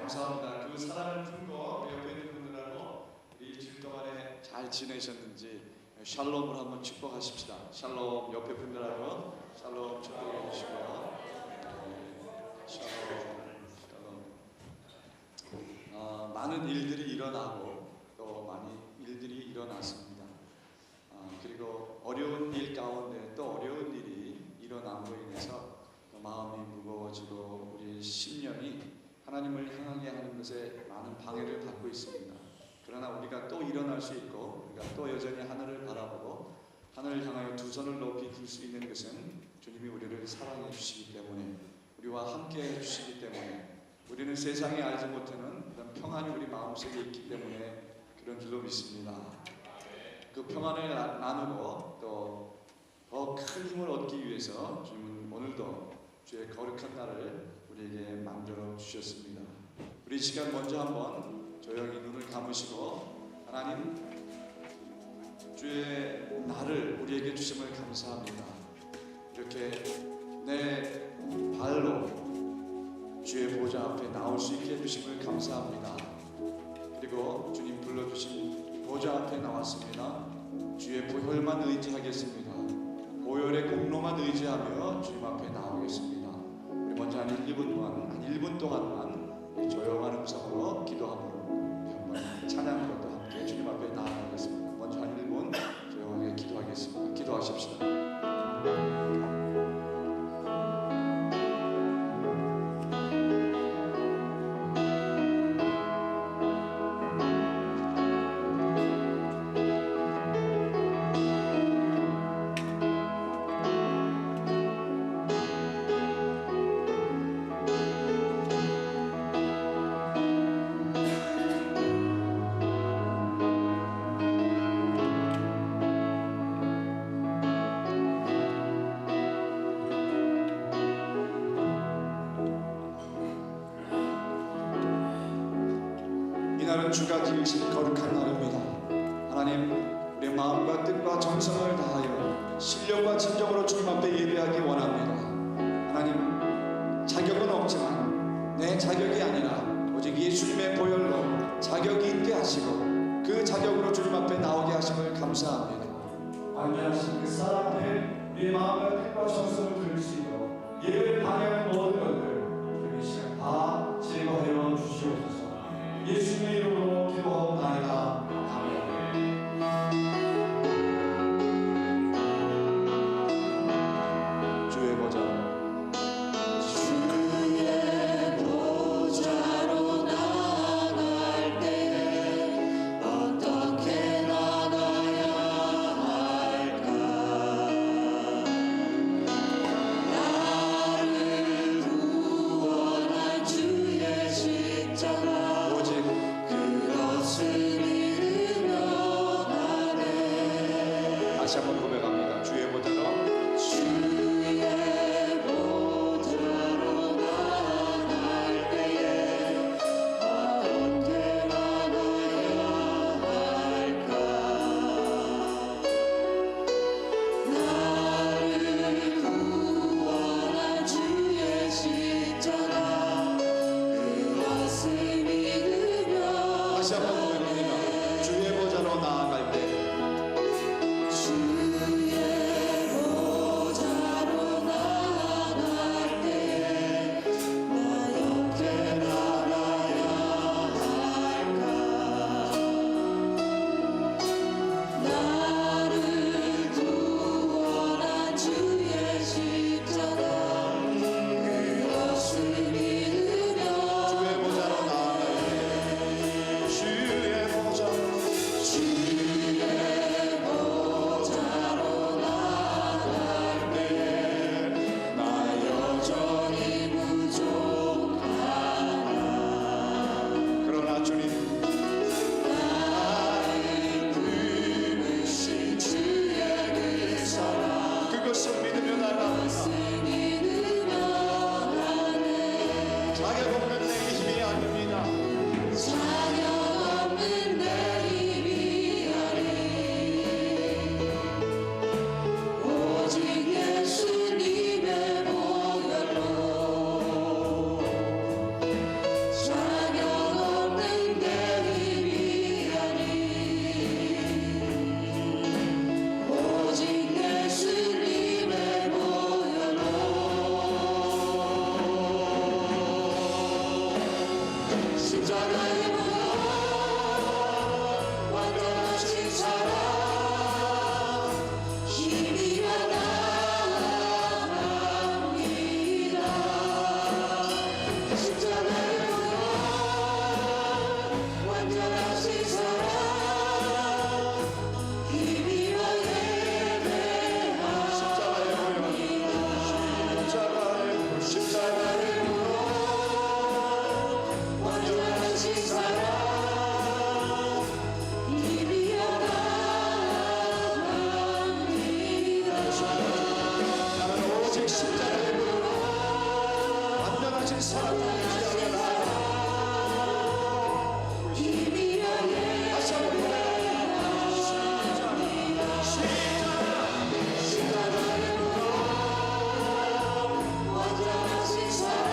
감사합니다. 그 사랑을 품고 우리 옆에 있는 분들하고 이 주일 동안에 잘 지내셨는지 샬롬을 한번 축복하십시다. 샬롬. 옆에 분들하고 샬롬 축복해 주시고요. 샬롬. 많은 일들이 일어나고 또 많은 일들이 일어났습니다. 그리고 어려운 일 가운데 또 어려운 일이 일어남으로 인해서 마음이 무거워지고 우리의 심령이 하나님을 향하게 하는 것에 많은 방해를 받고 있습니다. 그러나 우리가 또 일어날 수 있고 우리가 또 여전히 하늘을 바라보고 하늘을 향하여 두 손을 높이 들 수 있는 것은 주님이 우리를 사랑해 주시기 때문에, 우리와 함께 해 주시기 때문에, 우리는 세상에 알지 못하는 그런 평안이 우리 마음속에 있기 때문에 그런 줄로 믿습니다. 그 평안을 나누고 또 더 큰 힘을 얻기 위해서 주님은 오늘도 주의 거룩한 날을 우리에게 만들어 주셨습니다. 우리 시간 먼저 한번 조용히 눈을 감으시고 하나님, 주의 날을 우리에게 주심을 감사합니다. 이렇게 내 발로 주의 보좌 앞에 나올 수 있게 해주심을 감사합니다. 그리고 주님 불러주신 보좌 앞에 나왔습니다. 주의 보혈만 의지하겠습니다. 보혈의 공로만 의지하며 주님 앞에 나오겠습니다. 우리 먼저 한 1분 동안만 조용한 음성으로 기도함으로 한번 찬양으로도 함께 주님 앞에 나아가겠습니다. 먼저 한 1분 조용하게 기도하겠습니다. 기도하십시다. 이날은 주가 지으신 거룩한 날입니다. 하나님, 우리의 마음과 뜻과 정성을 다하여 신령과 진정으로 주님 앞에 예배하기 원합니다. 하나님, 자격은 없지만 내 자격이 아니라 오직 예수님의 보혈로 자격이 있게 하시고 그 자격으로 주님 앞에 나오게 하심을 감사합니다. 완전하신 그 사랑 앞에 우리의 마음과 뜻과 정성을 드릴 수 있도록 예배를 방해하는 모든 것들 이 시간 다 제거하여 주시옵소서. 예수님의 이름으로 기도하옵나이다. 아멘. 주의 보좌. 주의 보좌로 나아갈 때 어떻게 나가야 할까? 십자가의 무덤 완전하신 사랑 힘이여 나갑니다. 십자가의 무덤 완전하신 사랑 힘이여 예배합니다. 십자가의 무덤 완전하신 사랑 힘이여 나갑니다. 나는 오직 십자가의 무덤 완전하신 사랑을 의지하노라. 힘이여 다시 한번 십자가의 무덤 완전하신 사랑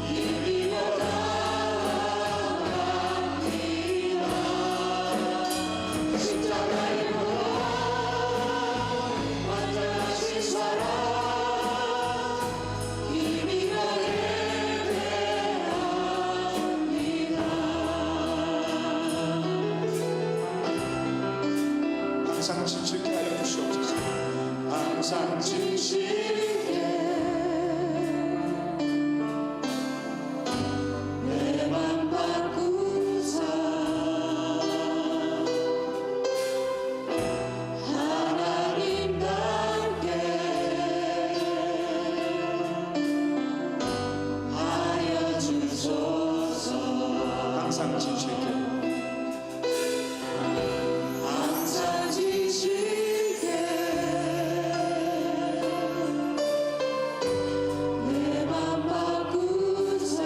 힘이여 나갑니다. 십자가의 무덤 완전하신 사랑 힘이여 예배합니다. 항상 진실케 하여 주시옵소서. 항상 진실게 내 맘 바꾸사 하나님답게 하여 주소서. 항상 진실케 항상 지실게 내 맘 바꾸사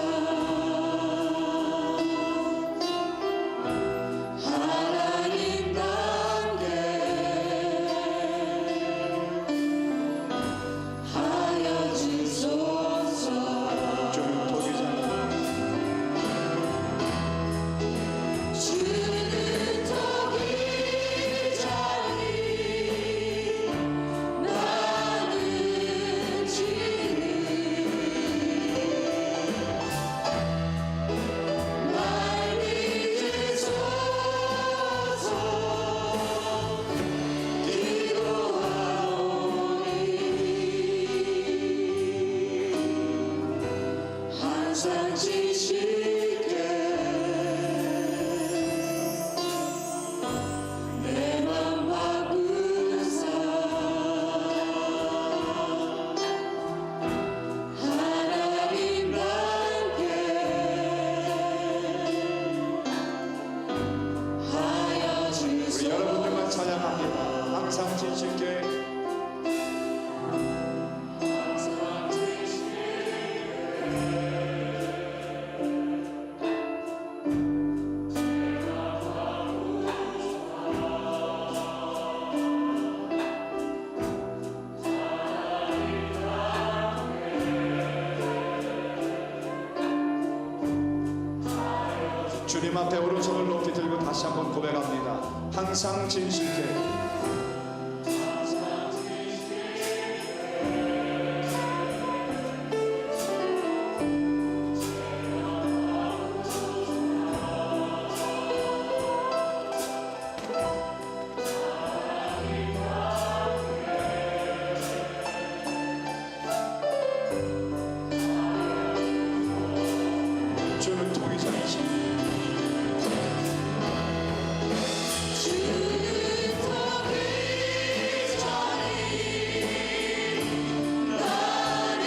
하나님답게 하여 주소서. 주는 독이잖아. 주는 독이 자니 나는 지는 날 믿으소서. 기도하오니 항상 지실게 내 맘 바꾸사 하나님답게 하여 우리 주소서. 여러분들만 찬양합니다. 항상 진실케 주님 앞에 오른손을 높이 들고 다시 한번 고백합니다. 항상 진실케 주는 통이자이시 주는 독이 자니 나는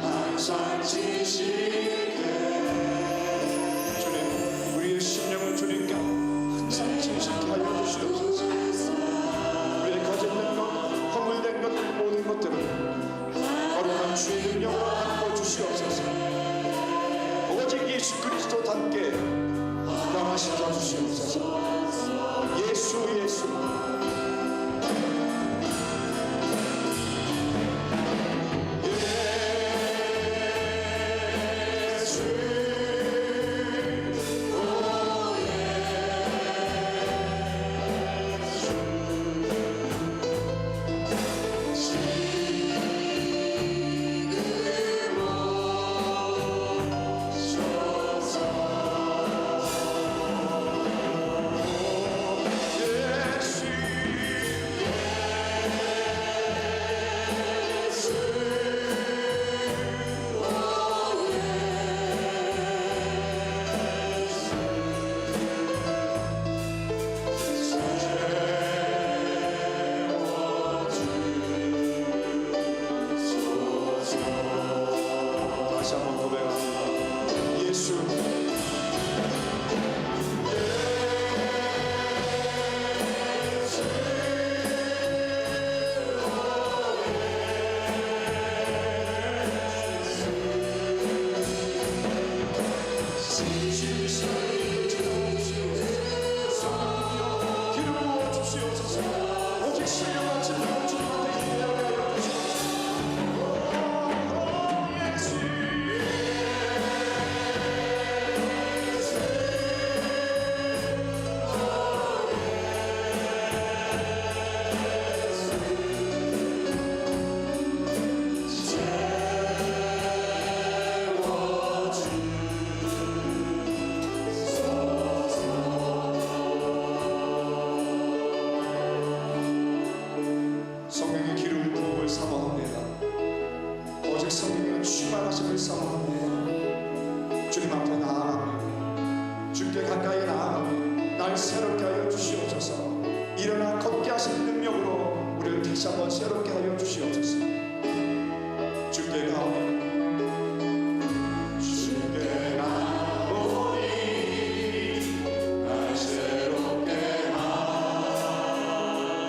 항상 지실게 주님 우리의 심령을 주님께 항상 진실케 하여 주시옵소서. 우리의 거짓된 것, 허물된 것, 모든 것들을 거룩한 주의 능력으로 바꿔 주시옵소서. 오직 예수 그리스도 닮게 변화시켜 주시옵소서. 예수 성령의 기름 부음을 사모합니다. 오직 성령의 충만하심을 사모합니다. 주님 앞에 나아갑니다. 주께 가까이 나아갑니다. 날 새롭게 하여 주시옵소서. 일어나 걷게 하시는 능력으로 우리를 다시 한번 새롭게 하여 주시옵소서. 주께 가오니 주께 가오니 날 새롭게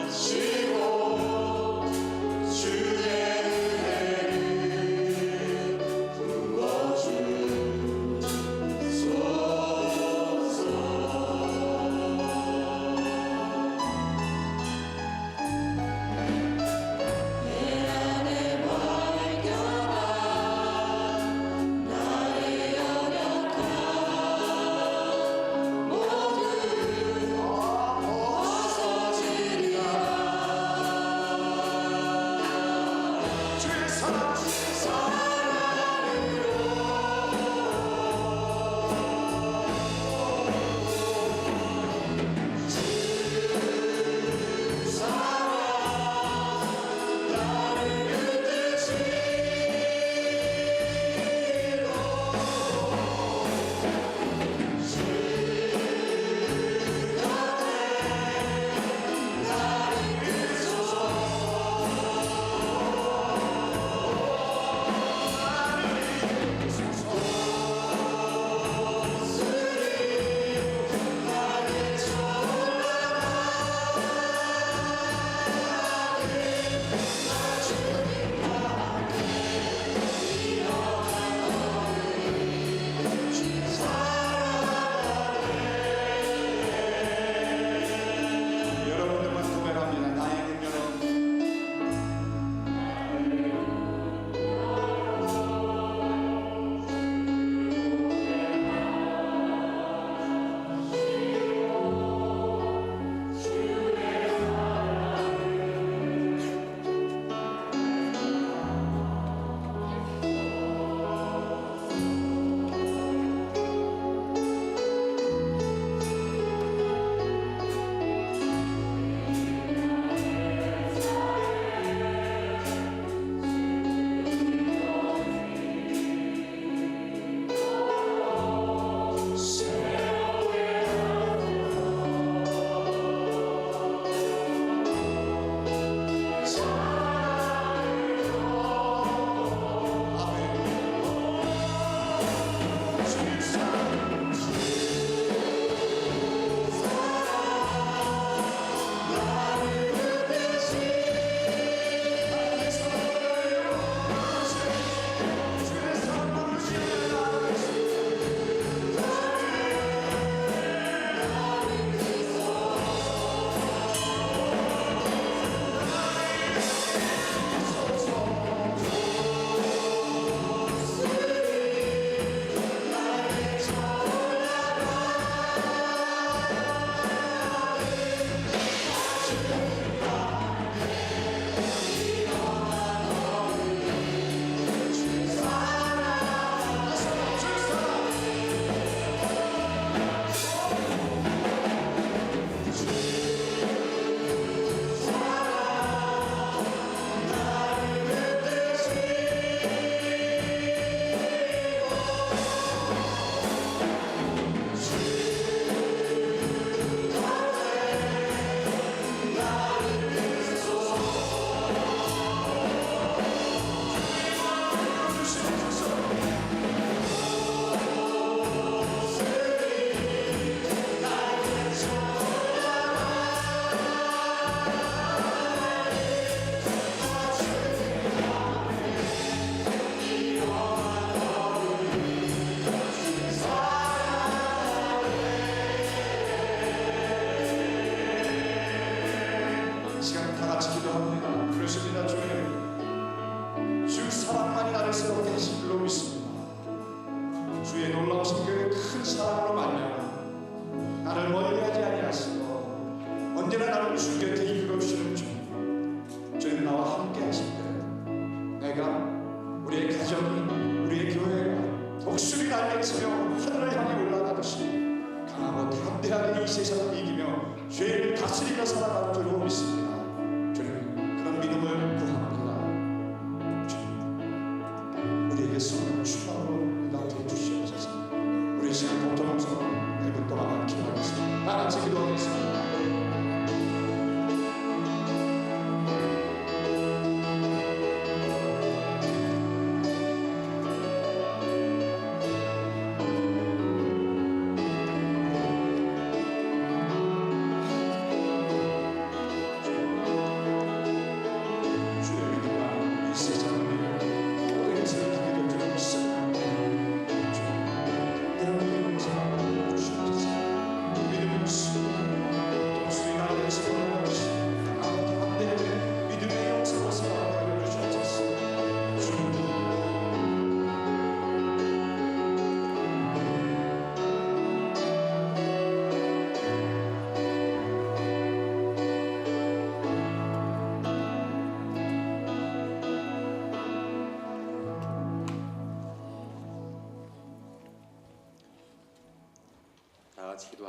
하시고 주의 은혜를 부어주소서. 내 안에 발견한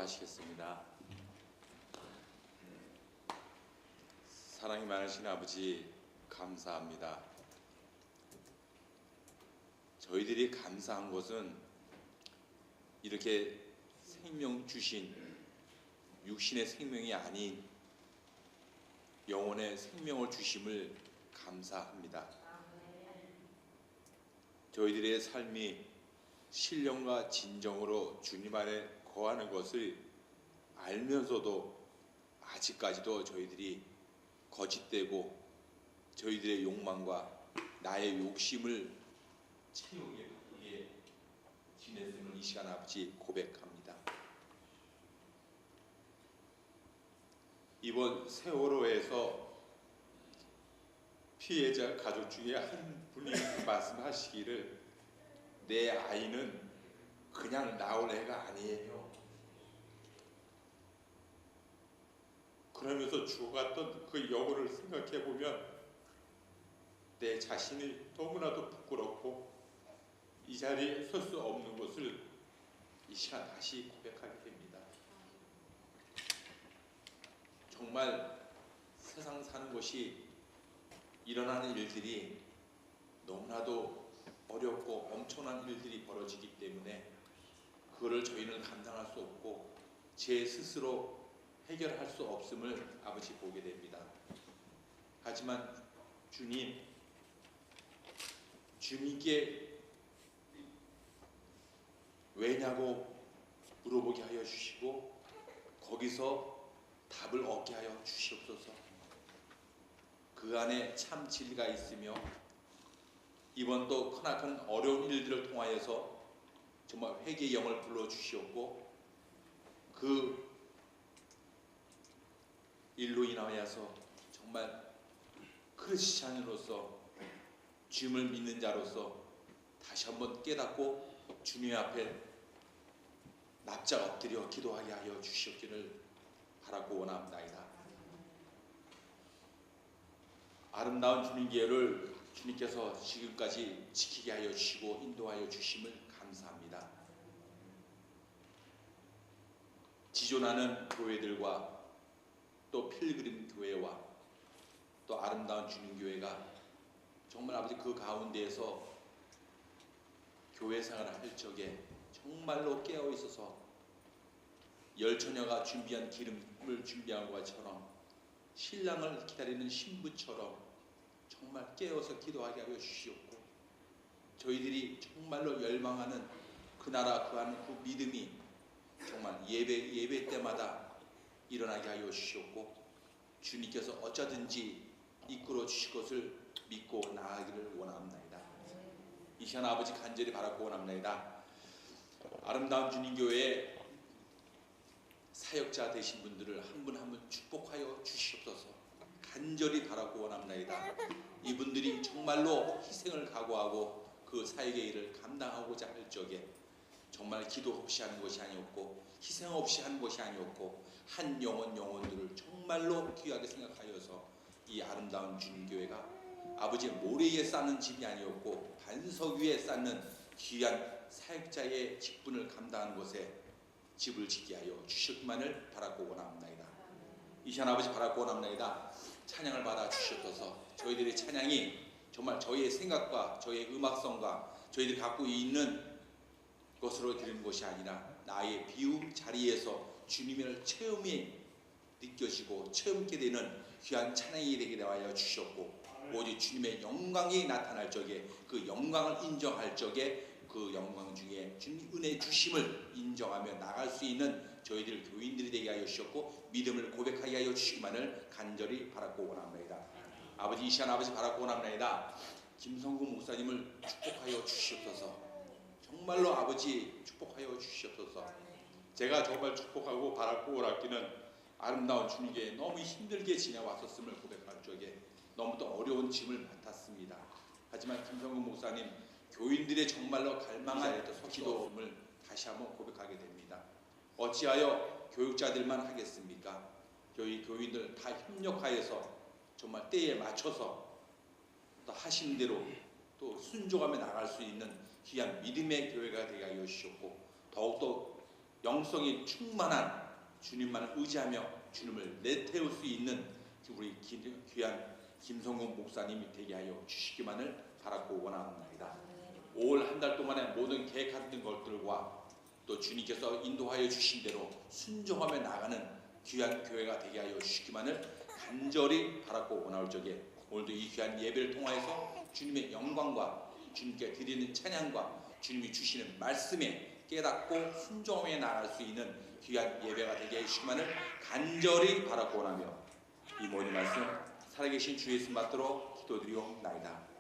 기도하시겠습니다. 사랑이 많으신 아버지 감사합니다. 저희들이 감사한 것은 이렇게 생명 주신 육신의 생명이 아닌 영혼의 생명을 주심을 감사합니다. 저희들의 삶이 신령과 진정으로 주님 안에 거하는 것을 알면서도 아직까지도 저희들이 거짓되고 저희들의 욕망과 나의 욕심을 채우기 위해 지냈음을 이 시간 아버지 고백합니다. 이번 세월호에서 피해자 가족 중에 한 분이 말씀하시기를 내 아이는 그냥 나올 애가 아니에요. 그러면서 죽어갔던 그 여우를 생각해 보면 내 자신이 너무나도 부끄럽고 이 자리에 설 수 없는 것을 이 시간 다시 고백하게 됩니다. 정말 세상 사는 것이 일어나는 일들이 너무나도 어렵고 엄청난 일들이 벌어지기 때문에 그거를 저희는 감당할 수 없고 제 스스로 해결할 수 없음을 아버지 보게 됩니다. 하지만 주님께 왜냐고 물어보게 하여 주시고 거기서 답을 얻게 하여 주시옵소서. 그 안에 참 진리가 있으며 이번 또 크나큰 어려운 일들을 통하여서 정말 회개의 영을 불러주시옵고 그 일로 인하여서 정말 크리스찬으로서 주님을 믿는 자로서 다시 한번 깨닫고 주님 앞에 납작 엎드려 기도하게 하여 주시옵기를 바라고 원합니다. 아름다운 주님 계획을 주님께서 지금까지 지키게 하여 주시고 인도하여 주심을 감사합니다. 지존하는 교회들과 또 필그림 교회와 또 아름다운 주님 교회가 정말 아버지 그 가운데에서 교회 생활을 할 적에 정말로 깨어 있어서 열처녀가 준비한 기름을 준비한 것처럼 신랑을 기다리는 신부처럼 정말 깨어서 기도하게 하여 주시옵고 저희들이 정말로 열망하는 그 나라 그 믿음이 정말 예배 때마다 일어나게 하여 주시옵고 주님께서 어쩌든지 이끌어 주실 것을 믿고 나아가기를 원합니다. 이 시간 아버지 간절히 바라고 원합니다. 아름다운 주님교회에 사역자 되신 분들을 한 분 한 분 축복하여 주시옵소서. 간절히 바라고 원합니다. 이분들이 정말로 희생을 각오하고 그 사역의 일을 감당하고자 할 적에 정말 기도 없이 하는 것이 아니었고 희생 없이 하는 것이 아니었고 한 영혼들을 정말로 귀하게 생각하여서 이 아름다운 주님교회가 아버지의 모래 위에 쌓는 집이 아니었고 반석 위에 쌓는 귀한 사역자의 직분을 감당하는 곳에 집을 짓게 하여 주시기만을 바라고 원합니다. 이 시간 아버지 바라고 원합니다. 찬양을 받아 주시옵소서. 저희들의 찬양이 정말 저희의 생각과 저희의 음악성과 저희들이 갖고 있는 것으로 드리는 것이 아니라 나의 비움 자리에서 주님을 체험이 느껴지고 체험케 되는 귀한 찬양이 되게 하여 주셨고 오직 주님의 영광이 나타날 적에 그 영광을 인정할 적에 그 영광 중에 주님 은혜 주심을 인정하며 나갈 수 있는 저희들 교인들이 되게 하여 주셨고 믿음을 고백하게 하여 주시기만을 간절히 바라고 원합니다. 아버지 이 시간 아버지 바라고 원합니다. 김성구 목사님을 축복하여 주시옵소서. 정말로 아버지 축복하여 주시옵소서. 제가 정말 축복하고 바라고 원하기는 아름다운 주님께 너무 힘들게 지내왔었음을 고백할 적에 너무도 어려운 짐을 맡았습니다. 하지만 김성구 목사님 교인들의 정말로 갈망할 기도를 다시 한번 고백하게 됩니다. 어찌하여 교육자들만 하겠습니까? 저희 교인들 다 협력하여서 정말 때에 맞춰서 또 하신 대로 또 순종하며 나갈 수 있는 귀한 믿음의 교회가 되게 하여 주셨고 더욱더 영성이 충만한 주님만을 의지하며 주님을 내태울 수 있는 우리 귀한 김성근 목사님이 되게 하여 주시기만을 바라고 원합니다. 5월 한 달 동안의 모든 계획했던 것들과 또 주님께서 인도하여 주신 대로 순종하며 나가는 귀한 교회가 되게 하여 주시기만을 간절히 바라고 원할 적에 오늘도 이 귀한 예배를 통하여서 주님의 영광과 주님께 드리는 찬양과 주님이 주시는 말씀에 깨닫고 순종하며 나갈 수 있는 귀한 예배가 되게 해주시기만을 간절히 바라고 원하며 이 모든 말씀 살아계신 주 예수 받도록 기도드리옵나이다.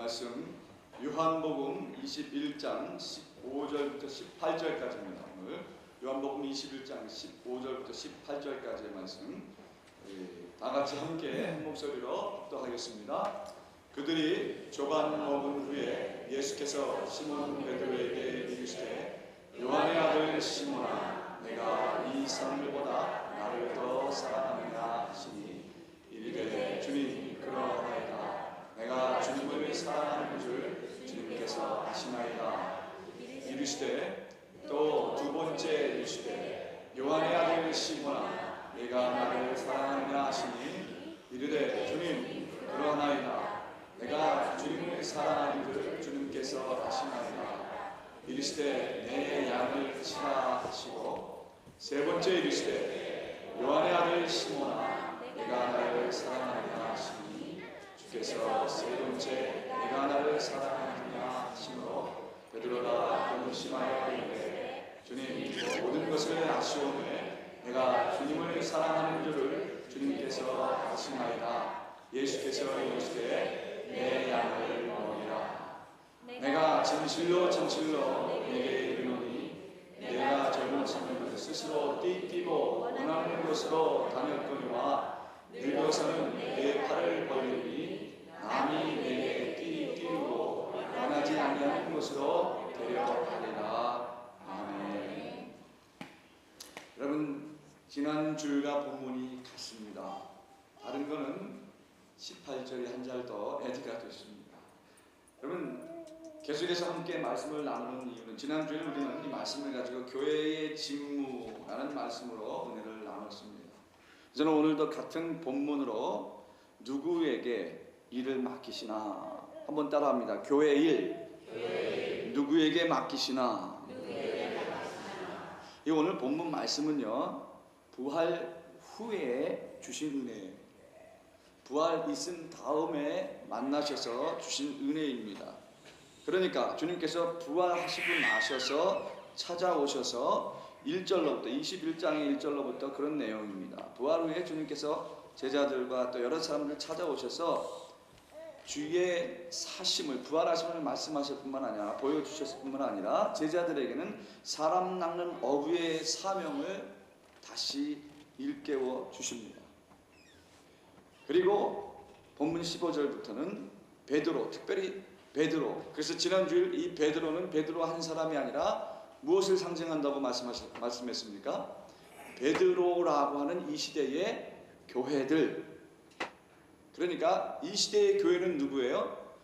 말씀 요한복음 21장 15절부터 18절까지입니다. 오늘 요한복음 21장 15절부터 18절까지의 말씀 다 같이 함께 한 목소리로 묵독하겠습니다. 그들이 조반 먹은 후에 예수께서 시몬 베드로에게 이르시되 요한의 아들 시몬아 내가 이 사람들보다 나를 더 사랑하느냐 하시니 이르되 주님 그러하이다. 내가 주님을 사랑하는 줄 주님께서 아시나이다. 이르시되 또 두 번째 이르시되 요한의 아들 시몬아 내가 나를 사랑하느냐 하시니 이르되 주님 그러하나이다. 내가 주님을 사랑하는 줄 주님께서 아시나이다. 이르시되 내 양을 치라 하시고 세 번째 이르시되 요한의 아들 시몬아 내가 나를 사랑하느냐 하시니 주께서 세 번째 내가 나를 사랑하느냐 하시므로 베드로가 근심하여 이르되 주님 모든 것을 아시오매 내가 주님을 사랑하는 줄을 주님께서 아시나이다. 예수께서 이르시되 내 양을 먹이라. 내가 진실로 진실로 내게 이르노니 내가 젊은 친구를 스스로 띠띠고 원하는 곳으로 다녔거니와 늙어서는 내 팔을 벌리니 남이 내게 띠띠고 원하지 아니하는 곳으로 데려가리라. 아멘. 여러분 지난 주일과 본문이 같습니다. 다른 거는 18절이 한 절 더 애드가 됐습니다. 여러분 계속해서 함께 말씀을 나누는 이유는 지난주에 우리는 이 말씀을 가지고 교회의 직무라는 말씀으로 은혜를 나눴습니다. 저는 오늘도 같은 본문으로 누구에게 일을 맡기시나 한번 따라합니다. 교회 일 누구에게 맡기시나. 이 오늘 본문 말씀은요 부활 후에 주신 은혜예요. 부활 있은 다음에 만나셔서 주신 은혜입니다. 그러니까 주님께서 부활하시고 나셔서 찾아오셔서 1절로부터 21장의 1절로부터 그런 내용입니다. 부활 후에 주님께서 제자들과 또 여러 사람들 찾아오셔서 주의 사심을 부활하심을 말씀하실 뿐만 아니라 보여주셨을 뿐만 아니라 제자들에게는 사람 낚는 어부의 사명을 다시 일깨워 주십니다. 그리고 본문 15절부터는 베드로, 특별히 베드로. 그래서 지난주일 이 베드로는 베드로 한 사람이 아니라 무엇을 상징한다고 말씀했습니까? 베드로라고 하는 이 시대의 교회들. 그러니까 이 시대의 교회는 누구예요?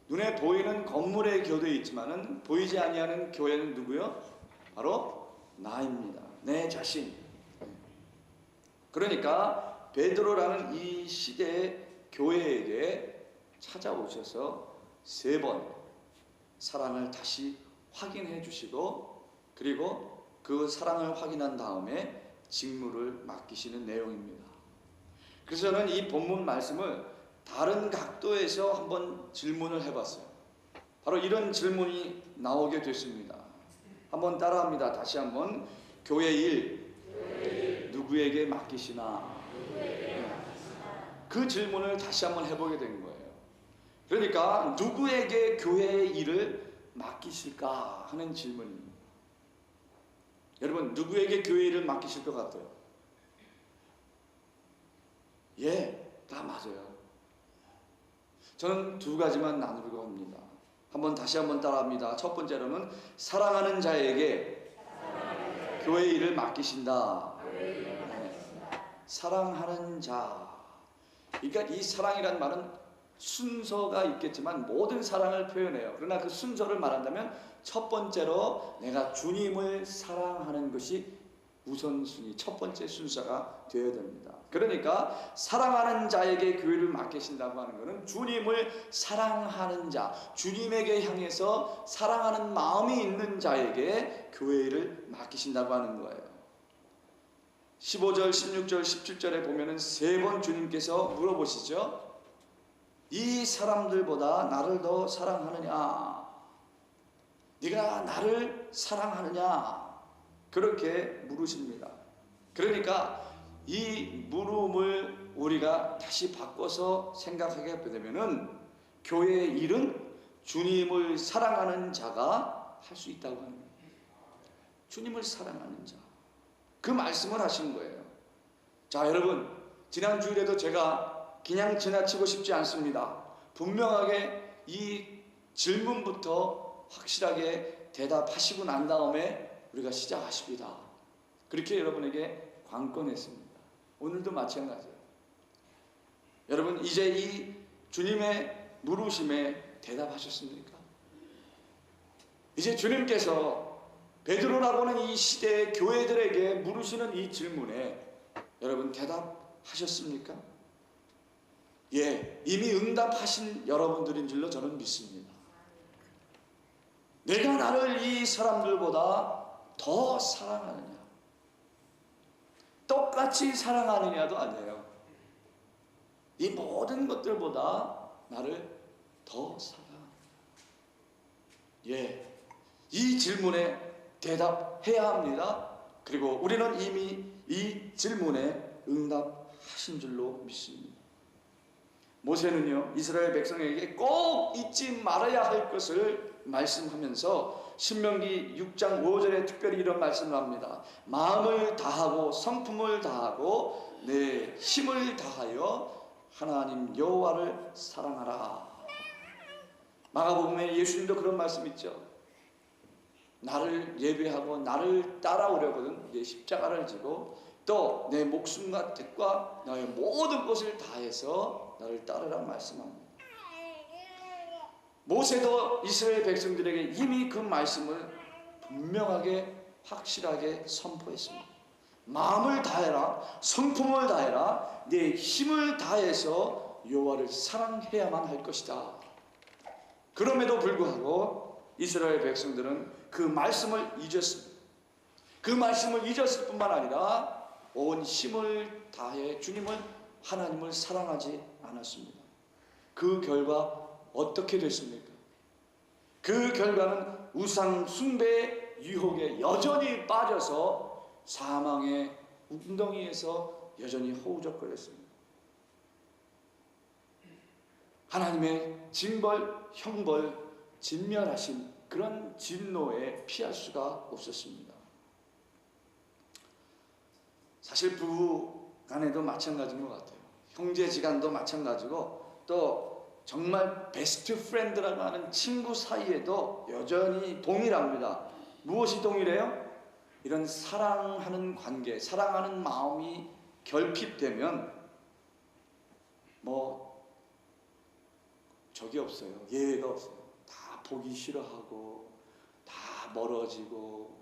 눈에 보이는 건물의 교회도 있지만은 보이지 아니하는 교회는 누구요? 바로 나입니다. 내 자신. 그러니까 베드로라는 이 시대의 교회에게 찾아오셔서 세 번 사랑을 다시 확인해 주시고 그리고 그 사랑을 확인한 다음에 직무를 맡기시는 내용입니다. 그래서 저는 이 본문 말씀을 다른 각도에서 한번 질문을 해봤어요. 바로 이런 질문이 나오게 됐습니다. 한번 따라합니다. 다시 한번 교회 일 누구에게 맡기시나. 그 질문을 다시 한번 해보게 된 거예요. 그러니까 누구에게 교회의 일을 맡기실까 하는 질문입니다. 여러분 누구에게 교회 일을 맡기실 것 같아요? 예, 다 맞아요. 저는 두 가지만 나누려고 합니다. 다시 한번 따라합니다. 첫 번째로는 사랑하는 자에게 교회 일을 맡기신다. 사랑하는 자. 그러니까 이 사랑이란 말은 순서가 있겠지만 모든 사랑을 표현해요. 그러나 그 순서를 말한다면 첫 번째로 내가 주님을 사랑하는 것이 우선순위, 첫 번째 순서가 되어야 됩니다. 그러니까 사랑하는 자에게 교회를 맡기신다고 하는 것은 주님을 사랑하는 자, 주님에게 향해서 사랑하는 마음이 있는 자에게 교회를 맡기신다고 하는 거예요. 15절, 16절, 17절에 보면은 세 번 주님께서 물어보시죠. 이 사람들보다 나를 더 사랑하느냐? 네가 나를 사랑하느냐? 그렇게 물으십니다. 그러니까 이 물음을 우리가 다시 바꿔서 생각하게 되면은 교회의 일은 주님을 사랑하는 자가 할 수 있다고 합니다. 주님을 사랑하는 자. 그 말씀을 하신 거예요. 자, 여러분, 지난 주일에도 제가 그냥 지나치고 싶지 않습니다. 분명하게 이 질문부터 확실하게 대답하시고 난 다음에 우리가 시작하십니다. 그렇게 여러분에게 관건했습니다. 오늘도 마찬가지예요. 여러분, 이제 이 주님의 물으심에 대답하셨습니까? 이제 주님께서 베드로라고는 이 시대의 교회들에게 물으시는 이 질문에 여러분 대답하셨습니까? 예, 이미 응답하신 여러분들인 줄로 저는 믿습니다. 내가 나를 이 사람들보다 더 사랑하느냐, 똑같이 사랑하느냐도 아니에요. 이 모든 것들보다 나를 더 사랑합니다. 예, 이 질문에 대답해야 합니다. 그리고 우리는 이미 이 질문에 응답하신 줄로 믿습니다. 모세는요, 이스라엘 백성에게 꼭 잊지 말아야 할 것을 말씀하면서 신명기 6장 5절에 특별히 이런 말씀을 합니다. 마음을 다하고 성품을 다하고 내 힘을 다하여 하나님 여호와를 사랑하라. 마가복음에 예수님도 그런 말씀 있죠. 나를 예배하고 나를 따라오려거든 내 십자가를 지고 또 내 목숨과 뜻과 나의 모든 것을 다해서 나를 따르라 말씀합니다. 모세도 이스라엘 백성들에게 이미 그 말씀을 분명하게 확실하게 선포했습니다. 마음을 다해라, 성품을 다해라, 내 힘을 다해서 여호와를 사랑해야만 할 것이다. 그럼에도 불구하고 이스라엘 백성들은 그 말씀을 잊었습니다. 그 말씀을 잊었을 뿐만 아니라 온 힘을 다해 주님을 하나님을 사랑하지 않았습니다. 그 결과 어떻게 됐습니까? 그 결과는 우상 숭배의 유혹에 여전히 빠져서 사망의 웅덩이에서 여전히 허우적거렸습니다. 하나님의 징벌, 형벌, 진멸하신 그런 진노에 피할 수가 없었습니다. 사실 부부 간에도 마찬가지인 것 같아요. 형제지간도 마찬가지고 또 정말 베스트 프렌드라고 하는 친구 사이에도 여전히 동일합니다. 무엇이 동일해요? 이런 사랑하는 관계, 사랑하는 마음이 결핍되면 적이 없어요. 예외가 없어요. 다 보기 싫어하고 다 멀어지고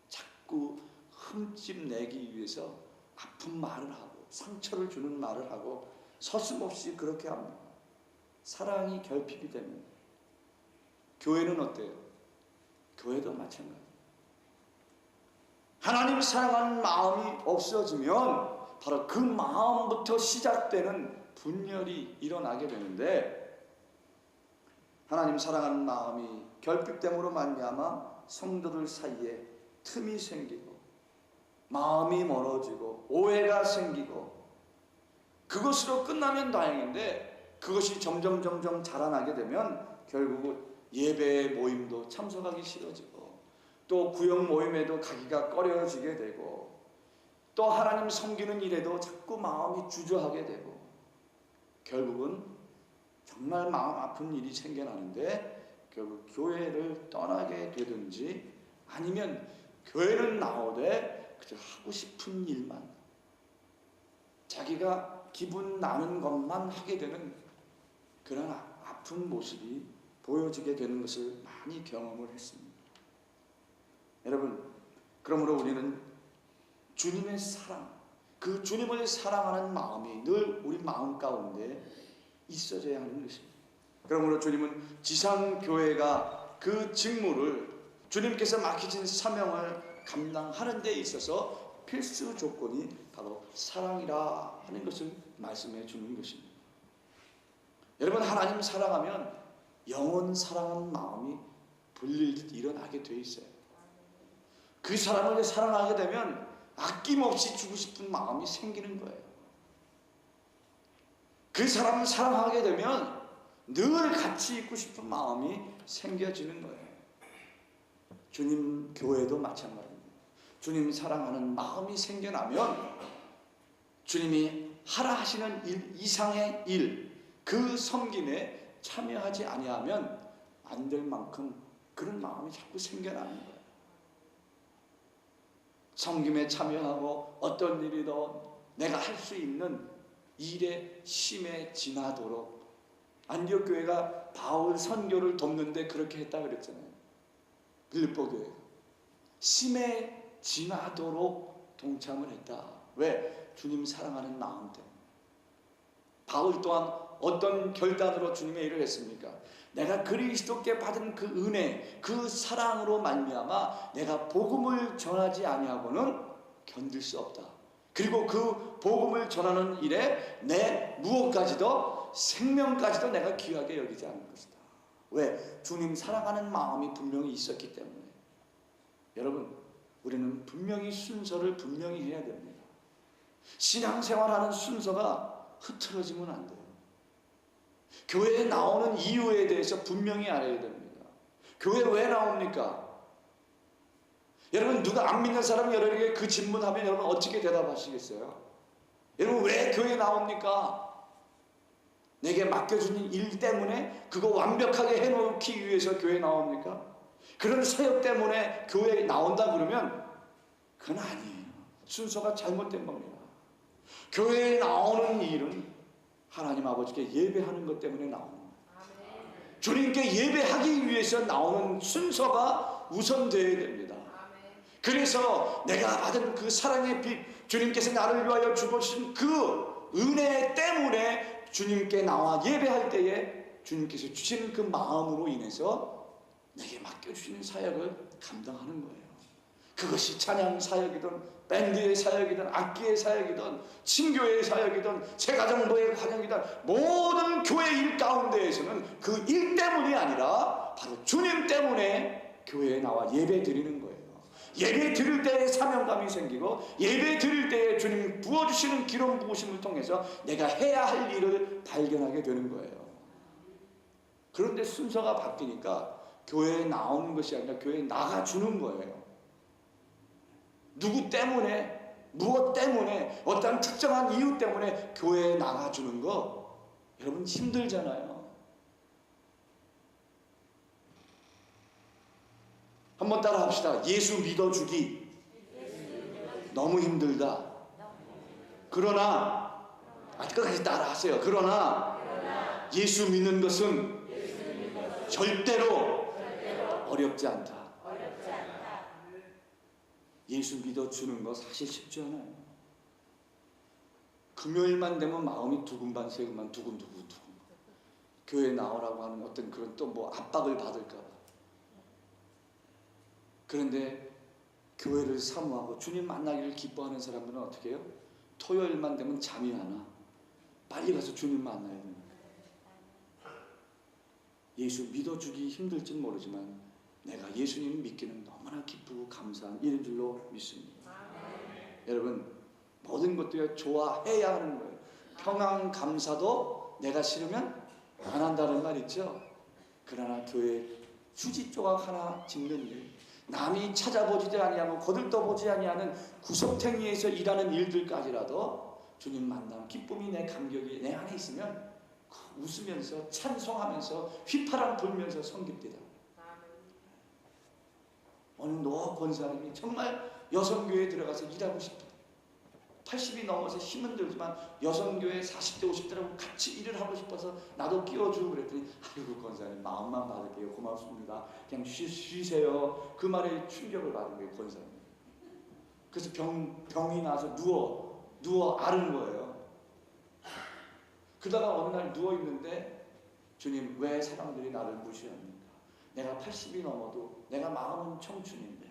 자꾸 흠집 내기 위해서 아픈 말을 하고 상처를 주는 말을 하고 서슴없이 그렇게 합니다. 사랑이 결핍이 됩니다. 교회는 어때요? 교회도 마찬가지예요. 하나님 사랑하는 마음이 없어지면 바로 그 마음부터 시작되는 분열이 일어나게 되는데 하나님 사랑하는 마음이 결핍됨으로 말미암아 성도들 사이에 틈이 생기고 마음이 멀어지고 오해가 생기고 그것으로 끝나면 다행인데 그것이 점점 자라나게 되면 결국은 예배 모임도 참석하기 싫어지고 또 구역 모임에도 가기가 꺼려지게 되고 또 하나님 섬기는 일에도 자꾸 마음이 주저하게 되고 결국은 정말 마음 아픈 일이 생겨나는데 결국 교회를 떠나게 되든지 아니면 교회는 나오되 그저 하고 싶은 일만 자기가 기분 나는 것만 하게 되는 그런 아픈 모습이 보여지게 되는 것을 많이 경험을 했습니다. 여러분, 그러므로 우리는 주님의 사랑, 그 주님을 사랑하는 마음이 늘 우리 마음 가운데 있어져야 하는 것입니다. 그러므로 주님은 지상교회가 그 직무를 주님께서 맡기신 사명을 감당하는 데 있어서 필수 조건이 바로 사랑이라 하는 것을 말씀해 주는 것입니다. 여러분, 하나님 사랑하면 영원 사랑하는 마음이 불릴듯 일어나게 돼 있어요. 그 사람을 사랑하게 되면 아낌없이 주고 싶은 마음이 생기는 거예요. 그 사람을 사랑하게 되면 늘 같이 있고 싶은 마음이 생겨지는 거예요. 주님 교회도 마찬가지입니다. 주님 사랑하는 마음이 생겨나면 주님이 하라 하시는 일 이상의 일, 그 섬김에 참여하지 아니하면 안 될 만큼 그런 마음이 자꾸 생겨나는 거예요. 섬김에 참여하고 어떤 일이든 내가 할 수 있는 일에 심에 지나도록, 안디옥 교회가 바울 선교를 돕는데 그렇게 했다 그랬잖아요. 빌립보 교회 심에 지나도록 동참을 했다. 왜? 주님 사랑하는 마음 때문에. 바울 또한 어떤 결단으로 주님의 일을 했습니까? 내가 그리스도께 받은 그 은혜, 그 사랑으로 말미암아 내가 복음을 전하지 아니하고는 견딜 수 없다. 그리고 그 복음을 전하는 일에 내 무엇까지도, 생명까지도 내가 귀하게 여기지 않을 것이다. 왜? 주님 사랑하는 마음이 분명히 있었기 때문에. 여러분, 우리는 분명히 순서를 분명히 해야 됩니다. 신앙생활하는 순서가 흐트러지면 안 돼요. 교회에 나오는 이유에 대해서 분명히 알아야 됩니다. 교회 왜 나옵니까? 여러분, 누가 안 믿는 사람이 여러분에게 그 질문하면 여러분 어떻게 대답하시겠어요? 여러분, 왜 교회에 나옵니까? 내게 맡겨주는 일 때문에 그거 완벽하게 해놓기 위해서 교회에 나옵니까? 그런 사역 때문에 교회에 나온다 그러면 그건 아니에요. 순서가 잘못된 겁니다. 교회에 나오는 일은 하나님 아버지께 예배하는 것 때문에 나오는 거예요. 주님께 예배하기 위해서 나오는 순서가 우선되어야 됩니다. 그래서 내가 받은 그 사랑의 빛, 주님께서 나를 위하여 주신 그 은혜 때문에 주님께 나와 예배할 때에 주님께서 주시는 그 마음으로 인해서 내게 맡겨주시는 사역을 감당하는 거예요. 그것이 찬양 사역이든 밴드의 사역이든 악기의 사역이든 친교의 사역이든 새가정부의 환영이든 모든 교회 일 가운데에서는 그 일 때문이 아니라 바로 주님 때문에 교회에 나와 예배 드리는 거예요. 예배 드릴 때에 사명감이 생기고 예배 드릴 때에 주님 부어주시는 기름 부으심을 통해서 내가 해야 할 일을 발견하게 되는 거예요. 그런데 순서가 바뀌니까 교회에 나오는 것이 아니라 교회에 나가주는 거예요. 누구 때문에, 무엇 때문에, 어떤 특정한 이유 때문에 교회에 나가주는 거 여러분 힘들잖아요. 한번 따라 합시다. 예수 믿어주기 너무 힘들다. 그러나 끝까지 따라 하세요. 그러나 예수 믿는 것은 절대로 어렵지 않다. 예수 믿어주는 거 사실 쉽지 않아요. 금요일만 되면 마음이 두근반세근만 두근두근. 교회에 나오라고 하는 어떤 그런 또 뭐 압박을 받을까 봐. 그런데 교회를 사모하고 주님 만나기를 기뻐하는 사람들은 어떻게 해요? 토요일만 되면 잠이 안 와. 빨리 가서 주님 만나야 됩니다. 예수 믿어주기 힘들지는 모르지만 내가 예수님을 믿기는 너무나 기쁘고 감사한 일인 줄로 믿습니다. 여러분, 모든 것도 좋아해야 하는 거예요. 평안 감사도 내가 싫으면 안 한다는 말 있죠. 그러나 교회 휴지 조각 하나 짚는 일, 남이 찾아보지 아니하고 거들떠보지 아니하는 구석탱이에서 일하는 일들까지라도 주님 만남 기쁨이, 내 감격이 내 안에 있으면 웃으면서 찬송하면서 휘파람 불면서 섬깁니다. 어느 노 권사님이 정말 여성교회에 들어가서 일하고 싶다. 80이 넘어서 힘은 들지만 여성교회 40대 50대라고 같이 일을 하고 싶어서 나도 끼워주고 그랬더니 아이고 권사님 마음만 받을게요. 고맙습니다. 그냥 쉬세요. 그 말에 충격을 받은 거예요. 권사님. 그래서 병이 나서 누워 앓은 거예요. 그러다가 어느 날 누워있는데 주님 왜 사람들이 나를 무시합니까? 내가 80이 넘어도 내가 마음은 청춘인데,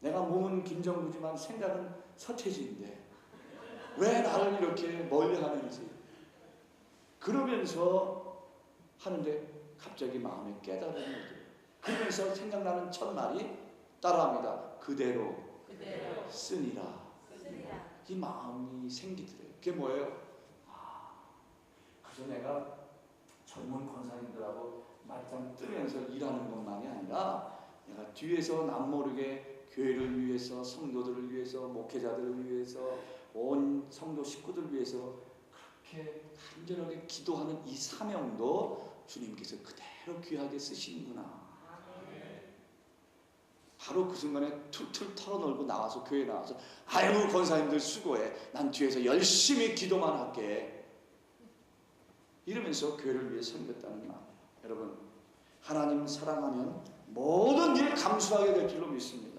내가 몸은 김정구지만 생각은 서태지인데 왜 나를 이렇게 멀리 하는지 그러면서 하는데 갑자기 마음에 깨달음이 오더라고요. 그러면서 생각나는 첫 말이 따라합니다. 그대로 쓰니라. 이 마음이 생기더래요. 그게 뭐예요? 그래서 내가 젊은 권사님들하고 맞짱 뜨면서 일하는 것만이 아니라 내가 뒤에서 남모르게 교회를 위해서, 성도들을 위해서, 목회자들을 위해서, 온 성도 식구들을 위해서 그렇게 간절하게 기도하는 이 사명도 주님께서 그대로 귀하게 쓰시는구나. 바로 그 순간에 툴툴 털어놓고 나와서 교회에 나와서 아이고 권사님들 수고해. 난 뒤에서 열심히 기도만 할게. 이러면서 교회를 위해 섬겼다는 말. 여러분, 하나님 사랑하면 모든 일 감수하게 될 줄로 믿습니다.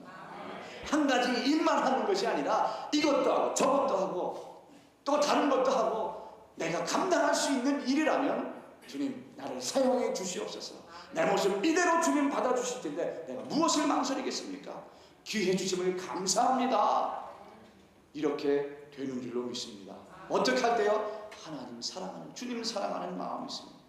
한 가지 일만 하는 것이 아니라 이것도 하고 저것도 하고 또 다른 것도 하고 내가 감당할 수 있는 일이라면 주님 나를 사용해 주시옵소서. 내 모습 이대로 주님 받아주실 텐데 내가 무엇을 망설이겠습니까? 기회 주심을 감사합니다. 이렇게 되는 줄로 믿습니다. 어떻게 할 때요? 하나님 사랑하는, 주님 사랑하는 마음이 있습니다.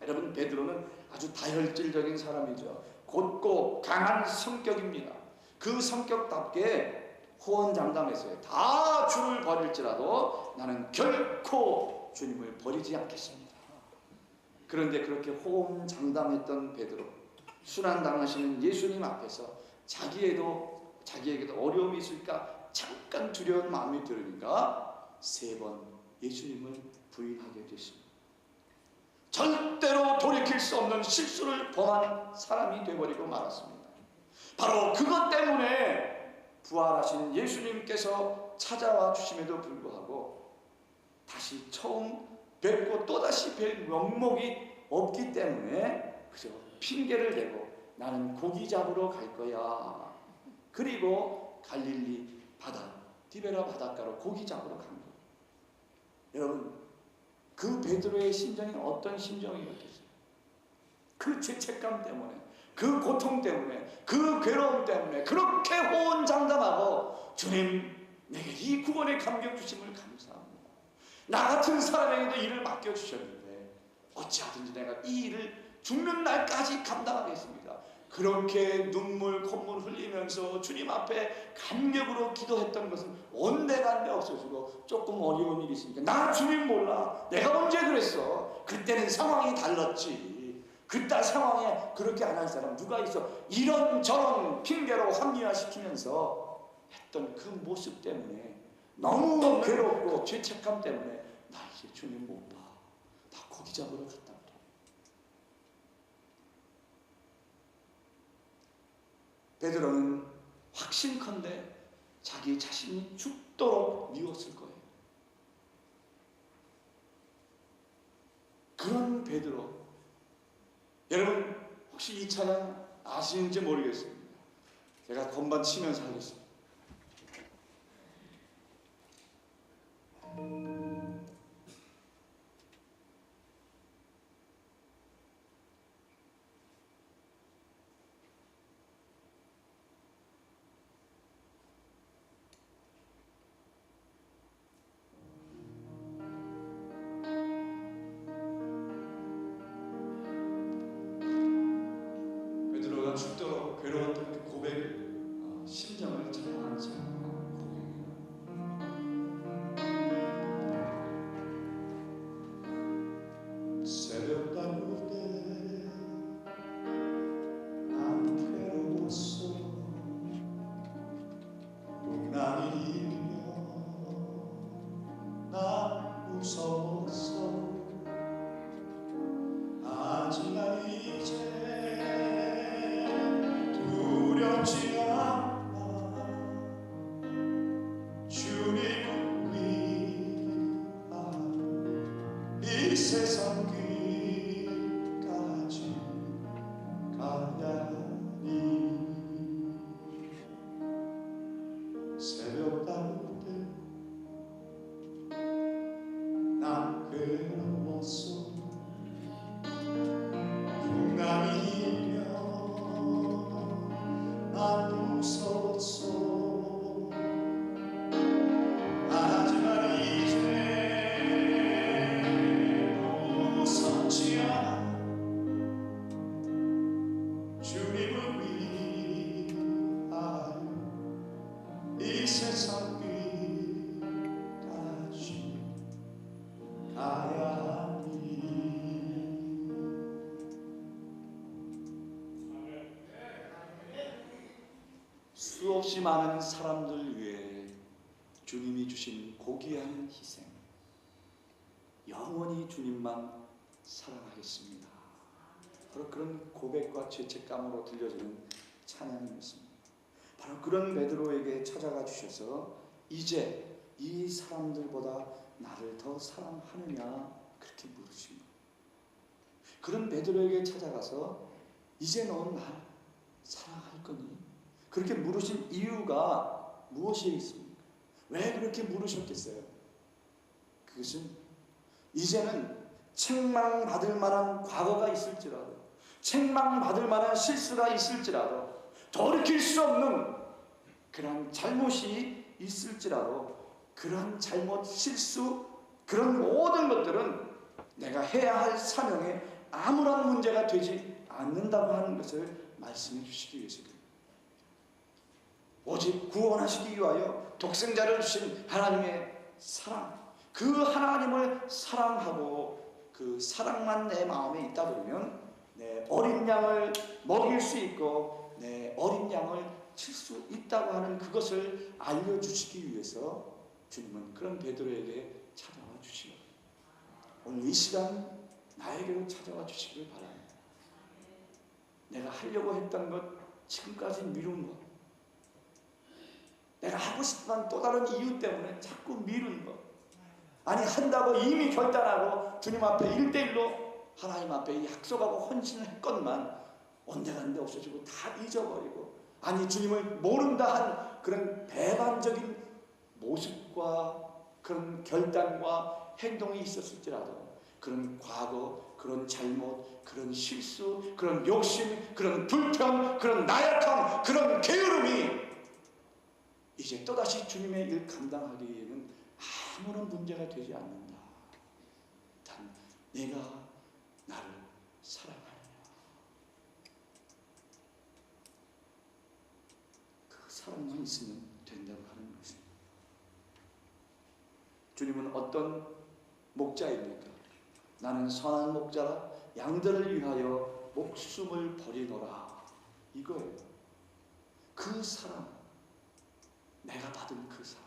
여러분, 베드로는 아주 다혈질적인 사람이죠. 곧고 강한 성격입니다. 그 성격답게 호언장담했어요. 다 주를 버릴지라도 나는 결코 주님을 버리지 않겠습니다. 그런데 그렇게 호언장담했던 베드로, 순환당하시는 예수님 앞에서 자기에게도 어려움이 있을까 잠깐 두려운 마음이 들으니까 3번 예수님을 부인하게 됐습니다. 절대로 돌이킬 수 없는 실수를 범한 사람이 되어버리고 말았습니다. 바로 그것 때문에 부활하신 예수님께서 찾아와 주심에도 불구하고 다시 처음 뵙고 또다시 뵐 명목이 없기 때문에 그저 핑계를 대고 나는 고기 잡으러 갈 거야. 그리고 갈릴리 바다, 디베라 바닷가로 고기 잡으러 간 거예요. 여러분, 그 베드로의 심정이 어떤 심정이었겠어요? 그 죄책감 때문에, 그 고통 때문에, 그 괴로움 때문에 그렇게 호언장담하고 주님 내게 이 구원의 감격 주심을 감사합니다. 나 같은 사람에게도 일을 맡겨주셨는데 어찌하든지 내가 이 일을 죽는 날까지 감당하겠습니다. 그렇게 눈물 콧물 흘리면서 주님 앞에 감격으로 기도했던 것은 온데간데 없어지고 조금 어려운 일이 있으니까 나 주님 몰라. 내가 언제 그랬어. 그때는 상황이 달랐지. 그때 상황에 그렇게 안 할 사람 누가 있어. 이런저런 핑계로 합리화시키면서 했던 그 모습 때문에 너무 괴롭고 죄책감 때문에 나 이제 주님 못 봐. 나 고기 잡으러 갔다 그래. 베드로는 확신컨대 자기 자신이 죽도록 미웠을 거예요. 그런 베드로, 여러분 혹시 이 찬양 아시는지 모르겠습니다. 제가 건반 치면서 하겠습니다. 베드로가 죽도록 괴로웠던 그 고백을, 심정을 찬양하는 고백입니다. 새벽 밤무대 난 괴로웠어. 풍랑이며 난 무서웠어. 하지만 이제 두렵지 않아. 주님을 위하여 이 세상 끝까지 가야 하니. 새벽 밤때 난 괴로웠어. 풍랑이며 난 무서웠어. 하지만 이제 무섭지 않아. 주님을 위하여 이 세상 끝까지 가야 몹시 많은 사람들 위해 주님이 주신 고귀한 희생, 영원히 주님만 사랑하겠습니다. 바로 그런 고백과 죄책감으로 들려지는 찬양이었습니다. 바로 그런 베드로에게 찾아가 주셔서 이제 이 사람들보다 나를 더 사랑하느냐 그렇게 물으십니다. 그런 베드로에게 찾아가서 이제 너는 날 사랑할 거니? 그렇게 물으신 이유가 무엇이 있습니까? 왜 그렇게 물으셨겠어요? 그것은 이제는 책망받을 만한 과거가 있을지라도, 책망받을 만한 실수가 있을지라도, 돌이킬 수 없는 그런 잘못이 있을지라도 그런 잘못, 실수, 그런 모든 것들은 내가 해야 할 사명에 아무런 문제가 되지 않는다고 하는 것을 말씀해 주시기 위해서입니다. 오직 구원하시기 위하여 독생자를 주신 하나님의 사랑, 그 하나님을 사랑하고 그 사랑만 내 마음에 있다 보면 내 어린 양을 먹일 수 있고 내 어린 양을 칠 수 있다고 하는 그것을 알려주시기 위해서 주님은 그런 베드로에게 찾아와 주시고 오늘 이 시간 나에게로 찾아와 주시길 바랍니다. 내가 하려고 했던 것, 지금까지 미룬 것, 내가 하고 싶지만 또 다른 이유 때문에 자꾸 미룬 것, 아니 한다고 이미 결단하고 주님 앞에 1대1로 하나님 앞에 약속하고 헌신을 했건만 온데간데 없어지고 다 잊어버리고, 아니 주님을 모른다 한 그런 배반적인 모습과 그런 결단과 행동이 있었을지라도 그런 과거, 그런 잘못, 그런 실수, 그런 욕심, 그런 불편, 그런 나약함, 그런 게으름이 이제 또다시 주님의 일 감당하기에는 아무런 문제가 되지 않는다. 단 내가 나를 사랑하느냐, 그 사랑만 있으면 된다고 하는 것입니다. 주님은 어떤 목자입니까? 나는 선한 목자라 양들을 위하여 목숨을 버리노라, 이거예요. 그 사랑, 내가 받은 그 사랑.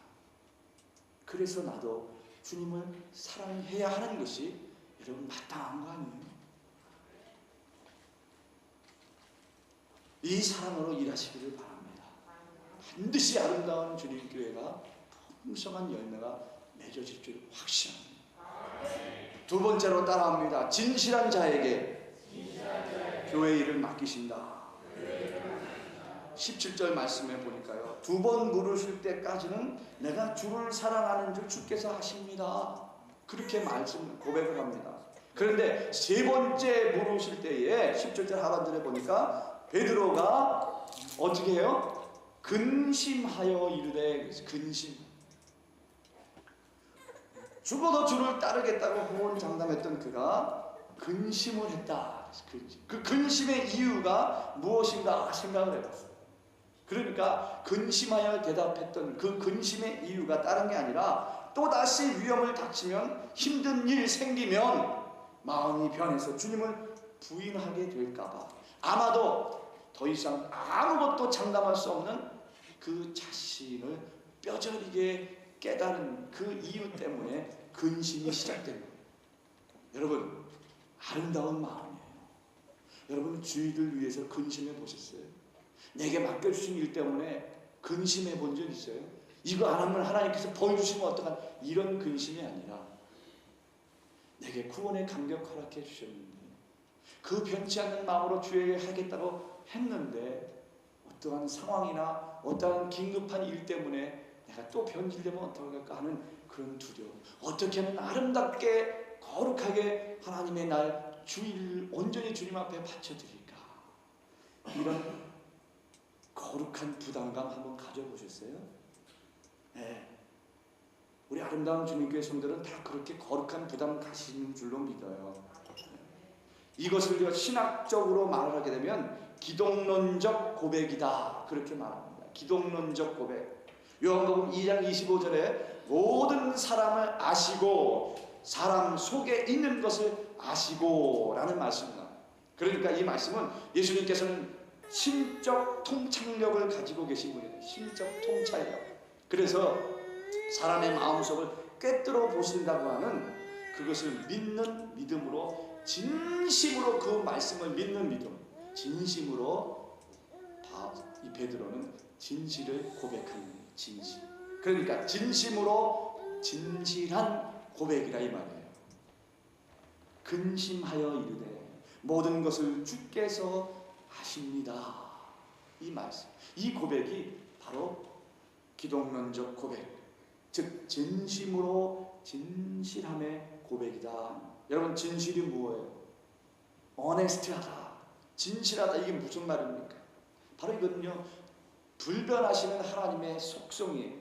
그래서 나도 주님을 사랑해야 하는 것이 여러분 마땅한 거 아니에요? 이 사랑으로 일하시기를 바랍니다. 반드시 아름다운 주님 교회가 풍성한 열매가 맺어질 줄 확신합니다. 두 번째로 따라합니다. 진실한 자에게 교회 일을 맡기신다. 17절 말씀에 보니까요, 두 번 물으실 때까지는 내가 주를 사랑하는 줄 주께서 하십니다. 그렇게 말씀 고백을 합니다. 그런데 세 번째 물으실 때에 17절 하반절에 보니까 베드로가 어떻게 해요? 근심하여 이르되, 근심, 죽어도 주를 따르겠다고 호언장담했던 그가 근심을 했다. 그 근심의 이유가 무엇인가 생각을 해봤어요. 그러니까 근심하여 대답했던 그 근심의 이유가 다른 게 아니라 또다시 위험을 닥치면, 힘든 일 생기면 마음이 변해서 주님을 부인하게 될까봐, 아마도 더 이상 아무것도 장담할 수 없는 그 자신을 뼈저리게 깨달은 그 이유 때문에 근심이 시작된 거예요. 여러분, 아름다운 마음이에요. 여러분, 주위를 위해서 근심해 보셨어요? 내게 맡겨주신 일 때문에 근심해 본 적 있어요? 이거 안 하면 하나님께서 벌 주시면 어떡한, 이런 근심이 아니라 내게 구원의 감격 허락해 주셨는데 그 변치 않는 마음으로 주에게 하겠다고 했는데 어떠한 상황이나 어떠한 긴급한 일 때문에 내가 또 변질되면 어떡할까 하는 그런 두려움, 어떻게 하면 아름답게 거룩하게 하나님의 날 주일 온전히 주님 앞에 바쳐드릴까, 이런 거룩한 부담감 한번 가져보셨어요? 네. 우리 아름다운 주님교회 성도들은 다 그렇게 거룩한 부담 가시는 줄로 믿어요. 이것을 신학적으로 말을 하게 되면 기독론적 고백이다, 그렇게 말합니다. 기독론적 고백. 요한복음 2장 25절에 모든 사람을 아시고 사람 속에 있는 것을 아시고 라는 말씀입니다. 그러니까 이 말씀은 예수님께서는 심적 통찰력을 가지고 계신 분이에요. 심적 통찰력. 그래서 사람의 마음속을 꿰뚫어 보신다고 하는 그것을 믿는 믿음으로, 진심으로 그 말씀을 믿는 믿음, 진심으로, 이 베드로는 진실을 고백하는 진실. 그러니까 진심으로 진실한 고백이라 이 말이에요. 근심하여 이르되 모든 것을 주께서 하십니다. 이 말씀, 이 고백이 바로 기독론적 고백, 즉 진심으로 진실함의 고백이다. 여러분, 진실이 뭐예요? 어네스트하다, 진실하다. 이게 무슨 말입니까? 바로 이거는요, 불변하시는 하나님의 속성이에요.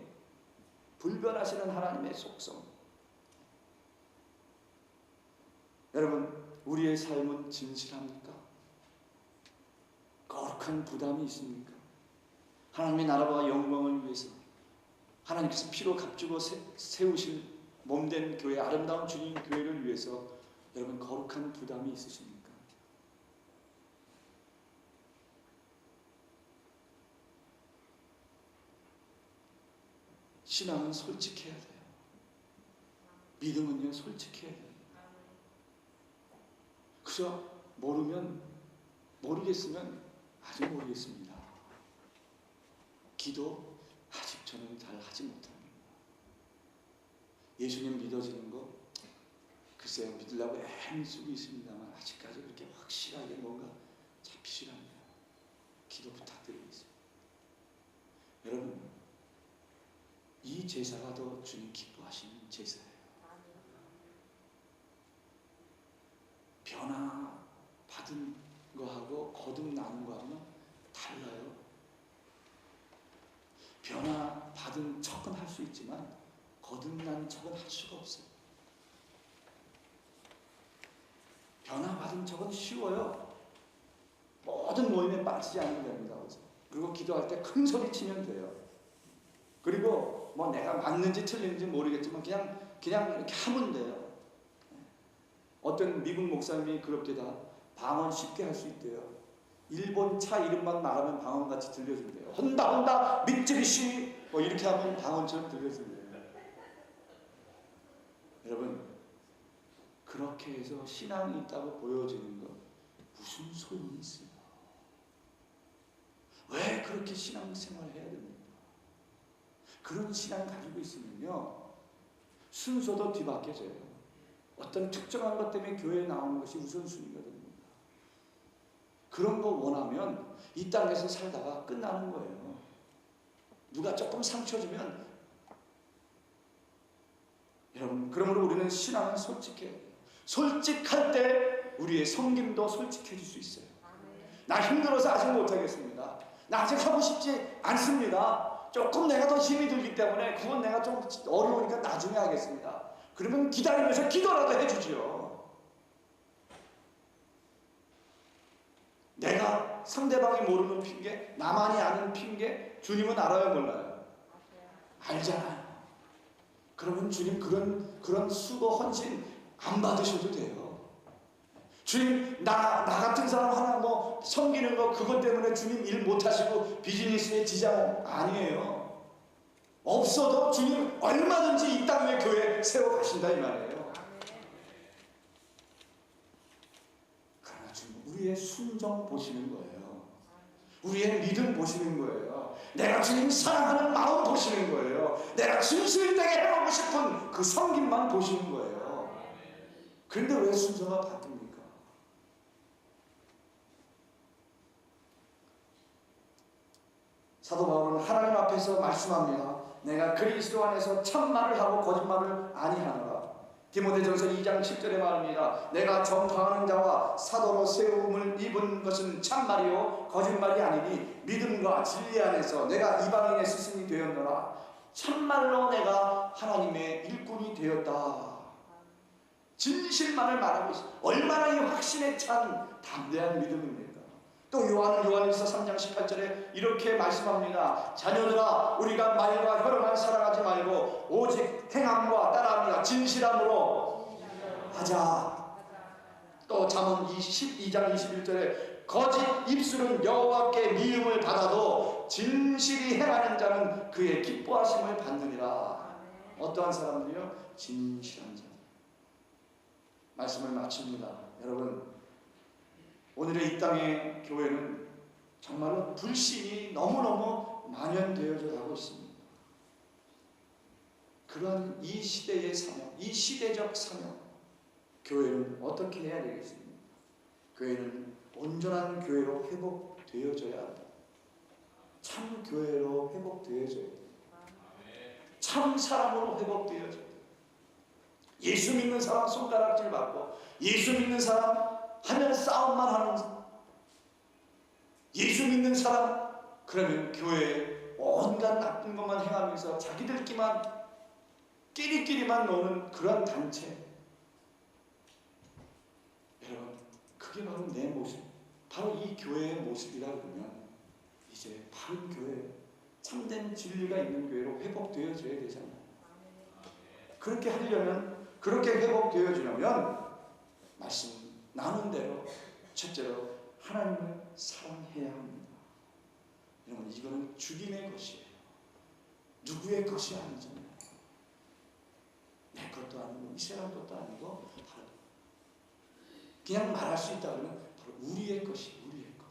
불변하시는 하나님의 속성. 여러분, 우리의 삶은 진실합니까? 거룩한 부담이 있습니까? 하나님의 나라와 영광을 위해서 하나님께서 피로 값주고 세우신 몸된 교회, 아름다운 주님 교회를 위해서 여러분 거룩한 부담이 있으십니까? 신앙은 솔직해야 돼요. 믿음은요, 솔직해야 돼요. 그저 모르겠으면 아직 모르겠습니다. 기도 아직 저는 잘 하지 못합니다. 예수님 믿어지는 거 글쎄요, 믿으려고 애쓰고 있습니다만 아직까지 그렇게 확실하게 뭔가 잡히질 않네요. 기도 부탁드리겠습니다. 여러분, 이 제사가 더 주님 기뻐하시는 제사예요. 변화 받은 거하고 거듭나는 거하고는 달라요. 변화 받은 척은 할 수 있지만 거듭난 척은 할 수가 없어요. 변화 받은 척은 쉬워요. 모든 모임에 빠지지 않으면 됩니다. 그리고 기도할 때 큰 소리 치면 돼요. 그리고 뭐 내가 맞는지 틀린지 모르겠지만 그냥 이렇게 하면 돼요. 어떤 미국 목사님이 그럽니다. 방언 쉽게 할 수 있대요. 일본 차 이름만 말하면 방언같이 들려준대요. 혼다 미쯔비시 뭐 이렇게 하면 방언처럼 들려준대요. 여러분, 그렇게 해서 신앙이 있다고 보여지는 거 무슨 소용이 있어요? 왜 그렇게 신앙생활을 해야 됩니까? 그런 신앙 가지고 있으면요, 순서도 뒤바뀌어져요. 어떤 특정한 것 때문에 교회에 나오는 것이 우선순위가 됩니다. 그런 거 원하면 이 땅에서 살다가 끝나는 거예요. 누가 조금 상처 주면, 여러분, 그러므로 우리는 신앙은 솔직해야 돼요. 솔직할 때 우리의 섬김도 솔직해질 수 있어요. 나 힘들어서 아직 못하겠습니다. 나 아직 하고 싶지 않습니다. 조금 내가 더 힘이 들기 때문에 그건 내가 좀 어려우니까 나중에 하겠습니다. 그러면 기다리면서 기도라도 해주지요. 내가 상대방이 모르는 핑계, 나만이 아는 핑계, 주님은 알아요, 몰라요? 알잖아요. 그러면 주님 그런 수고 헌신 안 받으셔도 돼요. 주님, 나 같은 사람 하나 뭐 섬기는 거 그것 때문에 주님 일 못하시고 비즈니스에 지장 아니에요. 없어도 주님 얼마든지 이 땅에 교회 세워가신다 이 말이에요. 그러나 주님 우리의 순종 보시는 거예요. 우리의 믿음 보시는 거예요. 내가 주님 사랑하는 마음 보시는 거예요. 내가 진실되게 해보고 싶은 그 섬김만 보시는 거예요. 그런데 왜 순서가 바뀝니까? 사도 바울은 하나님 앞에서 말씀합니다. 내가 그리스도 안에서 참말을 하고 거짓말을 아니하노라. 디모데전서 2장 10절에 말합니다. 내가 전파하는 자와 사도로 세움을 입은 것은 참말이요 거짓말이 아니니 믿음과 진리 안에서 내가 이방인의 스승이 되었노라. 참말로 내가 하나님의 일꾼이 되었다. 진실만을 말하고 있어. 얼마나 이 확신에 찬 담대한 믿음입니까? 또 요한일서 3장 18절에 이렇게 말씀합니다. 자녀들아, 우리가 말과 혀로만 살아가지 말고 오직 행함과 따라함이나 진실함으로 하자. 또 잠언 12장 21절에 거짓 입술은 여호와께 미움을 받아도 진실이 행하는 자는 그의 기뻐하심을 받느니라. 어떠한 사람들이요? 진실한 자. 말씀을 마칩니다. 여러분, 오늘의 이 땅의 교회는 정말로 불신이 너무너무 만연되어져 가고 있습니다. 그러한 이 시대의 사명, 이 시대적 사명, 교회는 어떻게 해야 되겠습니까? 교회는 온전한 교회로 회복되어져야 합니다. 참 교회로 회복되어져야 돼요. 참 사람으로 회복되어져야 돼요. 예수 믿는 사람 손가락질 받고, 예수 믿는 사람 하면 싸움만 하는, 예수 믿는 사람 그러면 교회에 온갖 나쁜 것만 행하면서 자기들끼리만 끼리끼리만 노는 그런 단체. 여러분, 그게 바로 내 모습, 바로 이 교회의 모습이라 그러면 이제 바른 교회, 참된 진리가 있는 교회로 회복되어져야 되잖아요. 그렇게 하려면, 그렇게 회복되어지려면 말씀 나눈 대로 첫째로 하나님을 사랑해야 합니다. 여러분, 이거는 주님의 것이에요. 누구의 것이 아니잖아요. 내 것도 아니고 이 사람 것도 아니고 바로 그냥 말할 수 있다 그러면 바로 우리의 것이 우리의 것.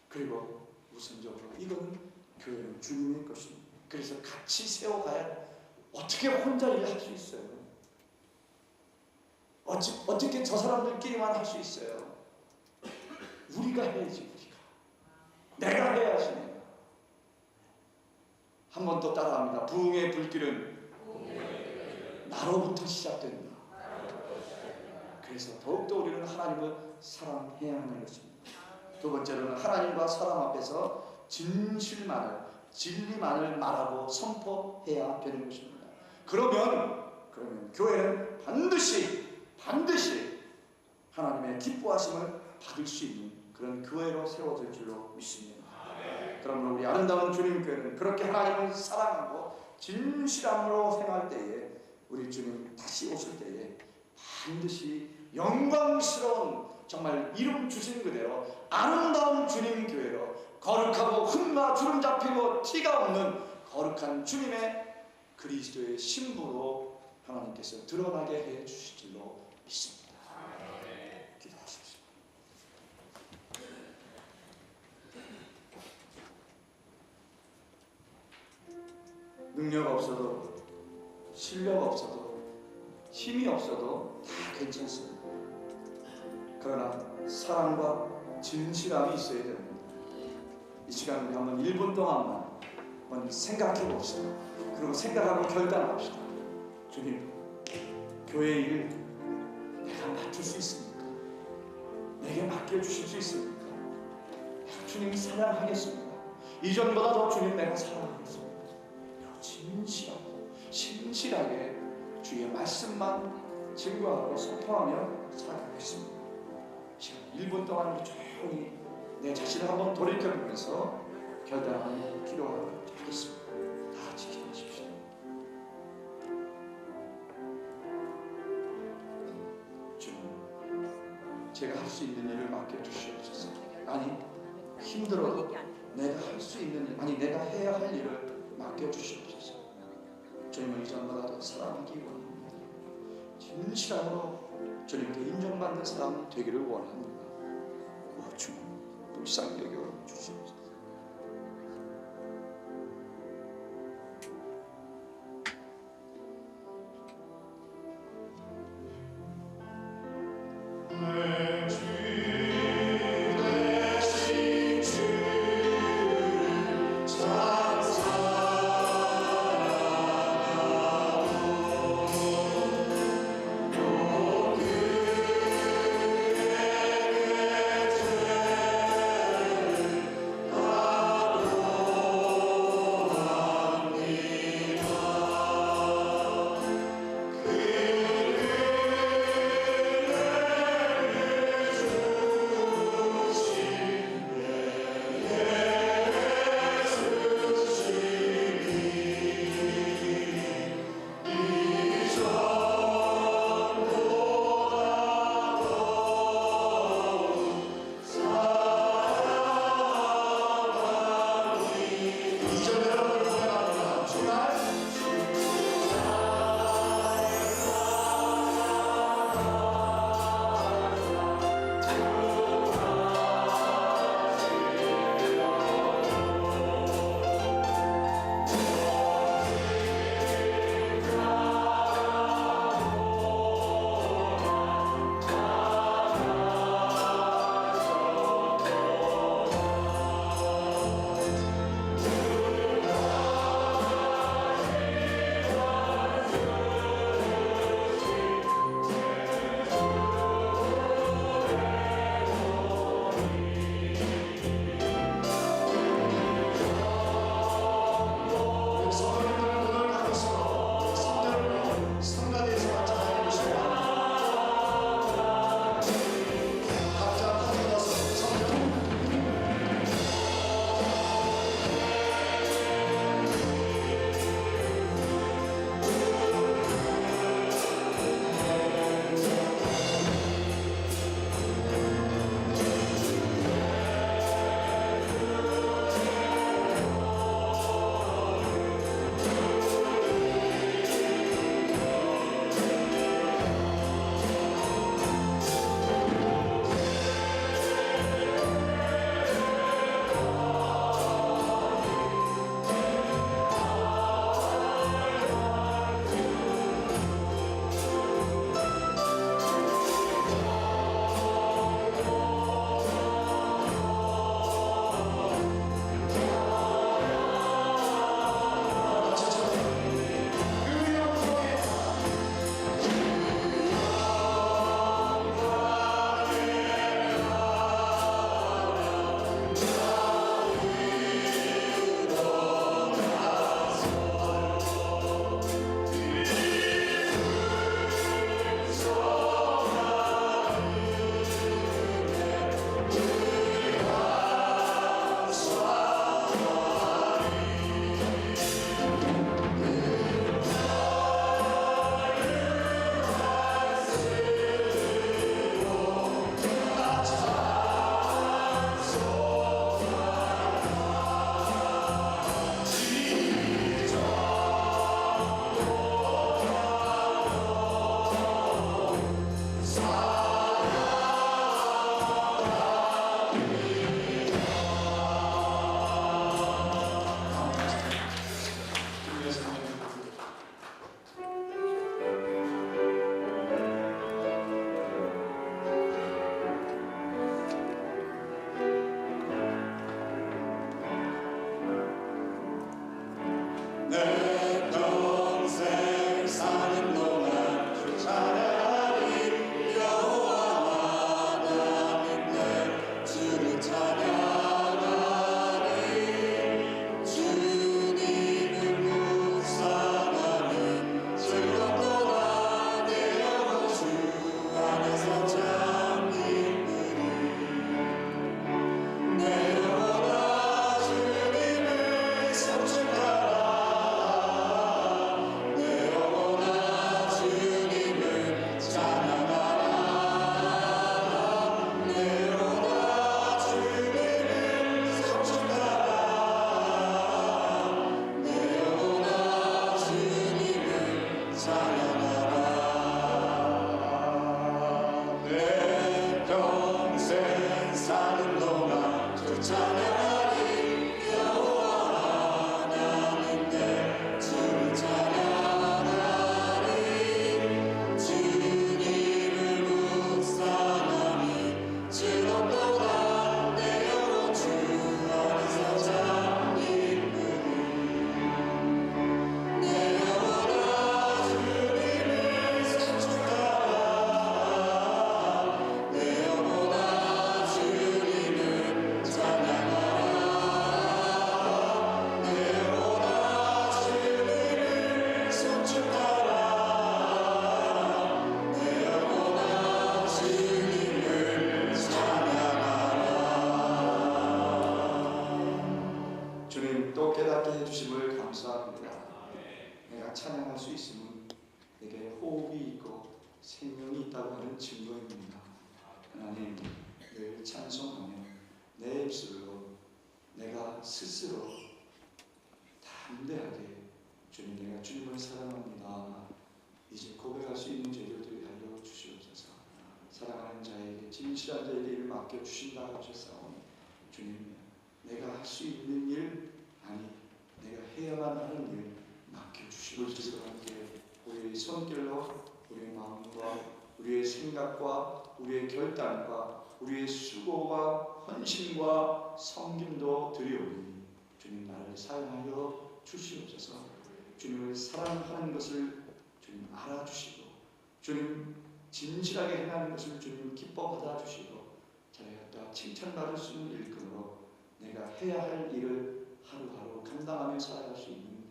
그리고 우선적으로 이거는 교회는 주님의 것입니다. 그래서 같이 세워가야 어떻게 혼자 일할 수 있어요? 어떻게 저 사람들끼리만 할 수 있어요? 우리가 해야지. 내가 해야지. 내가. 한 번 더 따라합니다. 부흥의 불길은 나로부터 시작된다. 그래서 더욱더 우리는 하나님을 사랑해야 하는 것입니다. 두 번째로는 하나님과 사람 앞에서 진실만을, 진리만을 말하고 선포해야 되는 것입니다. 그러면 교회는 반드시 하나님의 기뻐하심을 받을 수 있는 그런 교회로 세워질 줄로 믿습니다. 그러므로 우리 아름다운 주님 교회는 그렇게 하나님을 사랑하고 진실함으로 생활할 때에, 우리 주님 다시 오실 때에 반드시 영광스러운, 정말 이름 주신 그대로 아름다운 주님 교회로, 거룩하고 흠과 주름 잡히고 티가 없는 거룩한 주님의 그리스도의 신부로 하나님께서 드러나게 해 주실 줄로 믿습니다. 기도하십시오. 능력 없어도, 실력 없어도, 힘이 없어도 다 괜찮습니다. 그러나 사랑과 진실함이 있어야 됩니다. 이 시간 우리 한번 1분 동안만 한번 생각해 봅시다. 그리고 생각하고 결단합시다. 주님, 교회의 일 내가 맡을 수 있습니까? 내게 맡겨주실 수 있습니까? 내가 주님 사랑하겠습니다. 이전보다 더 주님 내가 사랑하겠습니다. 진실하고 신실하게 주의 말씀만 증거하고 선포하며 살아가겠습니다. 시간 1분 동안 조용히 내 자신을 한번 돌이켜보면서 결단하며 기도하겠습니다. 다 같이 기도하십시오. 주님, 제가 할 수 있는 일을 맡겨주시옵소서. 아니, 힘들어도 내가 할 수 있는 일, 아니 내가 해야 할 일을 맡겨주시옵소서. 주님을 이전보다 더 사랑하기 원합니다. 진실함으로 주님께 인정받는 사람 되기를 원합니다. 주님, 불쌍히 여겨 주시옵소서. 내가 찬양할 수 있으면 내게 호흡이 있고 생명이 있다고 하는 증거입니다. 하나님, 늘 찬송하며 내 입술로 내가 스스로 담대하게 주님, 내가 주님을 사랑합니다, 이제 고백할 수 있는 재료들이 하여 주시옵소서. 사랑하는 자에게, 진실한 자에게 일을 맡겨주신다 하셨사오니 주님, 내가 할 수 있는 일, 아니 내가 해야만 하는 일 맡겨주시옵소서. 함께 우리의 손길로, 우리의 마음과 우리의 생각과 우리의 결단과 우리의 수고와 헌신과 섬김도 드리오니 주님, 나를 사용하여 주시옵소서. 주님을 사랑하는 것을 주님 알아주시고, 주님 진실하게 행하는 것을 주님 기뻐 받아주시고, 자네가 칭찬받을 수 있는 일꾼으로 내가 해야 할 일을 하루하루 감당하며 살아갈 수 있는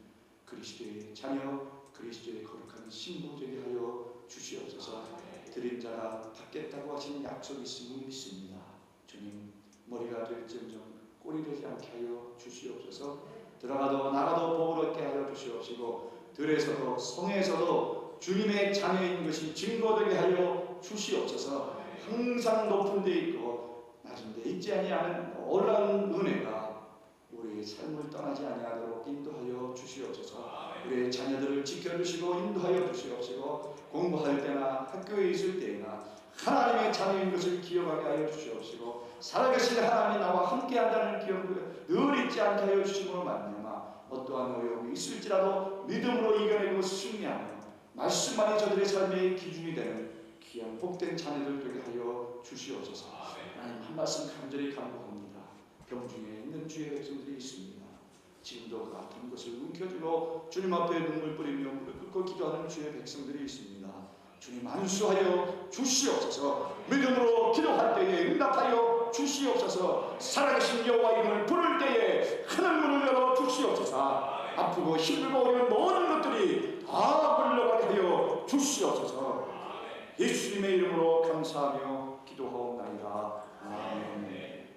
그리스도의 자녀, 그리스도의 거룩한 신부 되게 하여 주시옵소서. 드린 자가 받겠다고 하신 약속이 있음을 믿습니다. 주님, 머리가 될지언정 꼬리 되지 않게 하여 주시옵소서. 들어가도 나가도 복을 얻게 하여 주시옵시고, 들에서도 성에서도 주님의 자녀인 것이 증거되게 하여 주시옵소서. 항상 높은 데 있고 낮은 데 있지 아니하는 놀라운 은혜가 우리의 삶을 떠나지 아니하도록 인도하여 주시옵소서. 우리의 자녀들을 지켜주시고 인도하여 주시옵시고, 공부할 때나 학교에 있을 때나 하나님의 자녀인 것을 기억하게 하여 주시옵시고, 살아계신 하나님이 나와 함께한다는 기억을 늘 잊지 않게 하여 주심으로 말미암아 어떠한 어려움이 있을지라도 믿음으로 이겨내고 승리하며 말씀만이 저들의 삶의 기준이 되는 귀한 복된 자녀들 되게 하여 주시옵소서. 하나님, 한 말씀 간절히 간구합니다. 병중에 있는 주의 백성들이 있습니다. 지금도 그 아픈 것을 움켜쥐고 주님 앞에 눈물 뿌리며 무릎 꿇고 기도하는 주의 백성들이 있습니다. 주님, 안수하여 주시옵소서. 믿음으로 기도할 때에 응답하여 주시옵소서. 살아계신 여호와 이름을 부를 때에 하늘문을 열어 주시옵소서. 아프고 힘들고 어려운 모든 것들이 다 물러가게 하여 주시옵소서. 예수님의 이름으로 감사하며 기도하옵나이다. 아멘.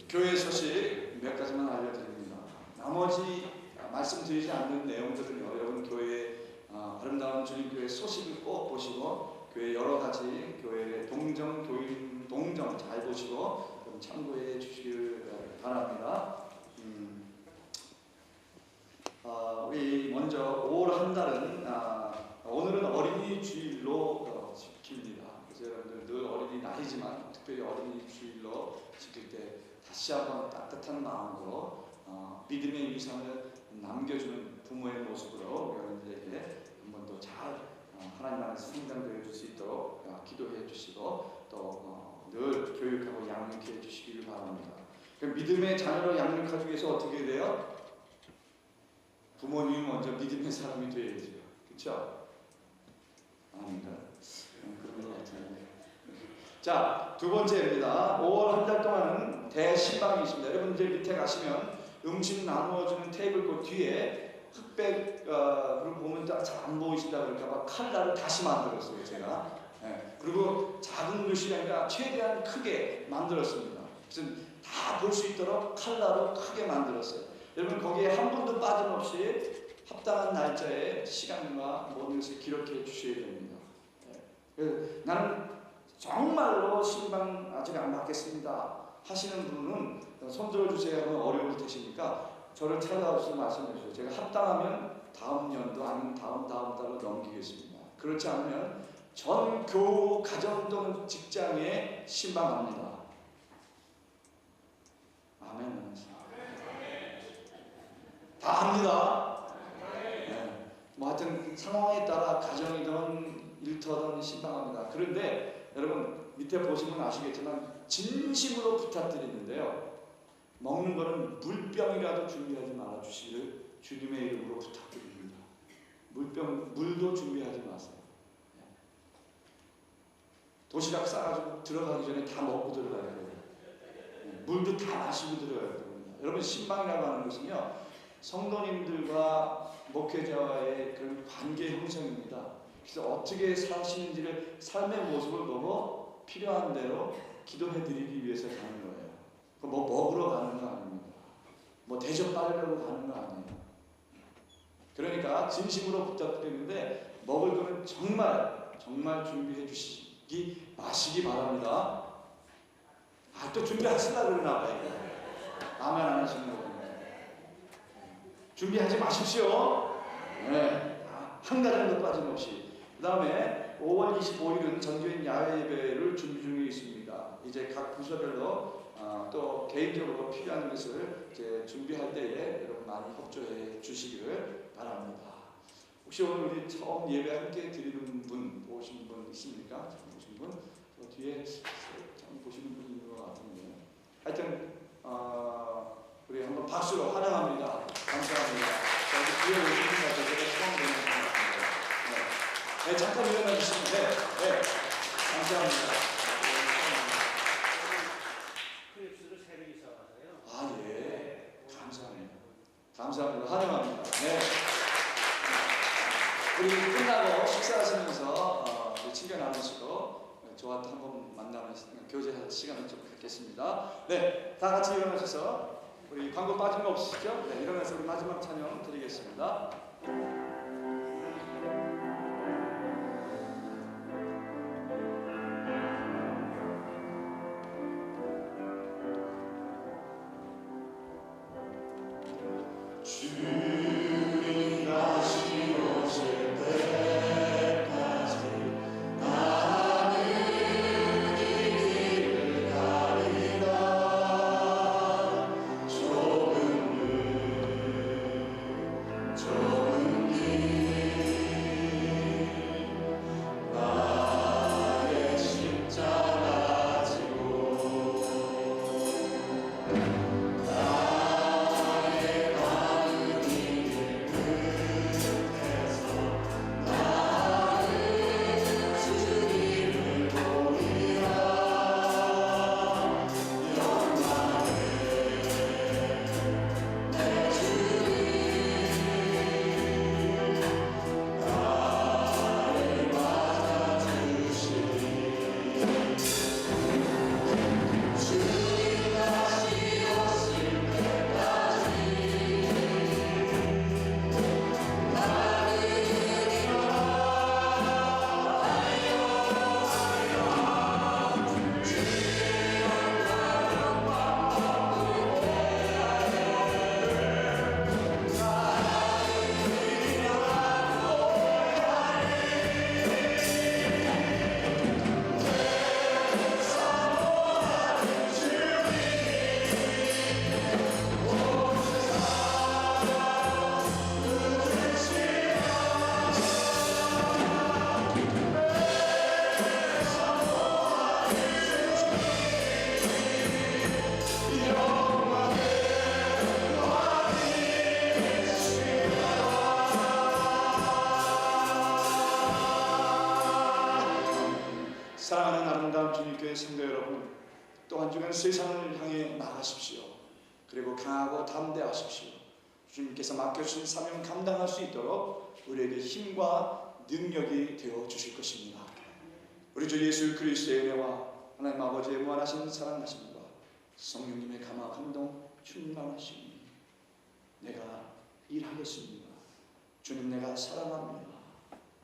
교회 소식 몇 가지만 알려드립니다. 나머지 말씀드리지 않는 내용들은요, 여러분 교회 아름다운 주님교회 소식을 꼭 보시고, 교회 여러 가지 교회 동정, 교인 동정 잘 보시고 좀 참고해 주시길 바랍니다. 우리 먼저 5월 한 달은 오늘은 어린이 주일로 지킵니다. 그래서 여러분들 늘 어린이날이지만 특별히 어린이 주일로 지킬 때 다시 한번 따뜻한 마음으로 믿음의 위상을 남겨주는 부모의 모습으로 여러분들에게 한 번 더 잘 하나님 안에서 성장되어 줄 수 있도록 기도해 주시고 또 늘 교육하고 양육해 주시기를 바랍니다. 믿음의 자녀로 양육하기 위해서 어떻게 돼요? 부모님이 먼저 믿음의 사람이 되어야죠. 그렇죠? 아닌가? 그런 것 같아요. 자, 두 번째입니다. 5월 한 달 동안은 대신방이 있습니다. 여러분들 밑에 가시면 음식 나누어주는 테이블 그 뒤에 흑백을 보면 잘 안 보이신다 그럴까봐 칼날을 다시 만들었어요, 제가. 네. 그리고 작은 글씨가 아니라 최대한 크게 만들었습니다. 그래서 다 볼 수 있도록 칼날로 크게 만들었어요. 여러분 거기에 한 분도 빠짐없이 합당한 날짜에 시간과 모든 것을 기록해 주셔야 됩니다. 네. 나는 정말로 신방 아직 안 받겠습니다 하시는 분은 손 들어주세요 하면 어려울 테시니까 저를 찾아와서 말씀해 주세요. 제가 합당하면 다음 연도 아니면 다음 달로 넘기겠습니다. 그렇지 않으면 전 교우, 가정 또는 직장에 신방합니다. 아멘. 다 합니다. 네. 뭐 하여튼 상황에 따라 가정이든 일터든 신방합니다. 그런데 여러분 밑에 보시면 아시겠지만 진심으로 부탁드리는데요. 먹는 거는 물병이라도 준비하지 말아 주시기를 주님의 이름으로 부탁드립니다. 물도 준비하지 마세요. 도시락 싸가지고 들어가기 전에 다 먹고 들어가야 돼요. 물도 다 마시고 들어가야 됩니다. 여러분 신방이라고 하는 것은요, 성도님들과 목회자와의 그런 관계 형성입니다. 그래서 어떻게 사시는지를 삶의 모습을 보고 필요한 대로 기도해 드리기 위해서 가는 거예요. 뭐 먹으러 가는 거 아닙니다. 뭐 대접받으려고 가는 거 아니에요. 그러니까 진심으로 부탁드리는데 먹을 거는 정말 준비해 주시기 마시기 바랍니다. 아, 또 준비하시려고 그러나 봐요. 나만 안 하시는 거군요. 준비하지 마십시오. 네. 한 가정도 빠짐없이. 그 다음에 5월 25일은 전교인 야외 예배를 준비 중에 있습니다. 이제 각 부서별로 또 개인적으로 필요한 것을 이제 준비할 때에 여러분 많이 협조해 주시기를 바랍니다. 혹시 오늘 우리 처음 예배 함께 드리는 분 오신 분 있습니까? 처음 오신 분? 저 뒤에 처음 보시는 분 있는 것 같은데. 하여튼 우리 한번 박수로 환영합니다. 감사합니다. 여기 뒤에 오신 분 같아서 제가 처음 뵙는 것 같은데. 네, 잠깐 일어나 주시면 네, 감사합니다. 클립스를 새벽에 사와서요. 아, 예. 감사합니다. 감사합니다. 환영합니다. 네. 우리 끝나고 식사하시면서 친교 나누시고 저와 또 한번 만나는 교제할 시간을 좀 갖겠습니다. 네, 다 같이 일어나셔서 우리 광고 빠진 거 없으시죠? 네, 일어나서 우리 마지막 찬양 드리겠습니다. 주님 다시 오실 때까지 나는 이 길을 가리라. 좁은 길 나의 십자가 지고 사랑하는 아름다운 주님교회 성도 여러분, 또 한 주간 세상을 향해 나가십시오. 그리고 강하고 담대하십시오. 주님께서 맡겨주신 사명 감당할 수 있도록 우리에게 힘과 능력이 되어 주실 것입니다. 우리 주 예수 그리스도의 은혜와 하나님 아버지의 무한하신 사랑하심과 성령님의 감화 감동 충만하심이 내가 일하겠습니다. 주님, 내가 사랑합니다.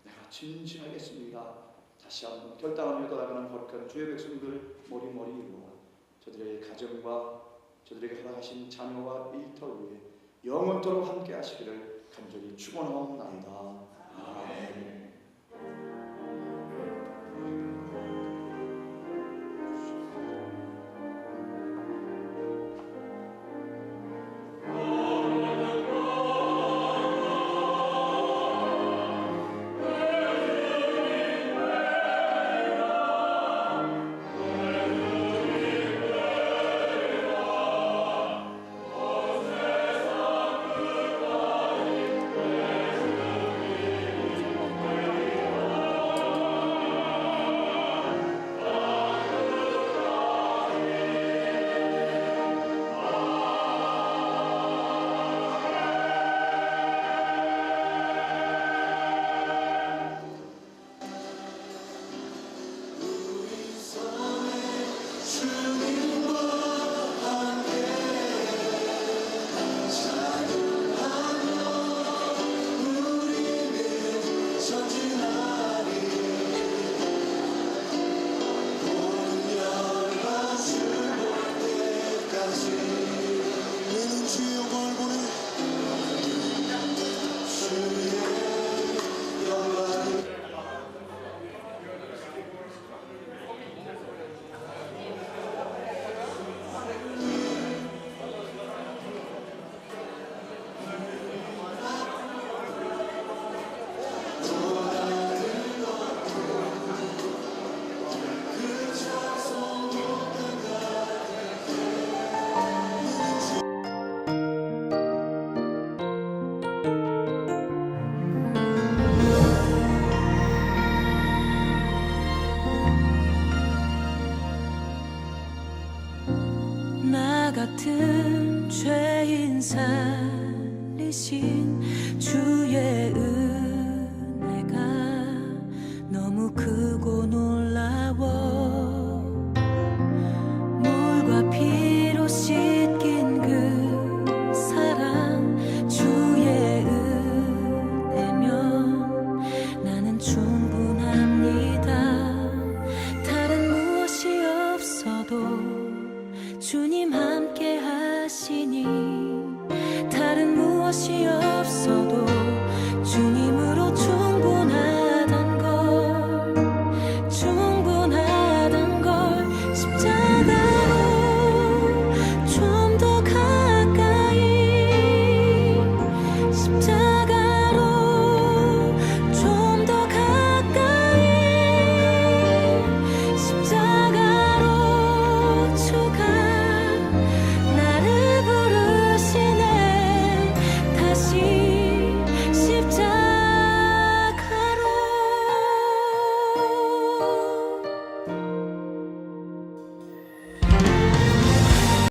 내가 진진하겠습니다. 다시 한번 결단하며 돌아가는 거룩한 주의 백성들 머리머리 이루어 저들의 가정과 저들에게 허락하신 자녀와 일터 위에 영원토록 함께 하시기를 간절히 축원하옵나이다.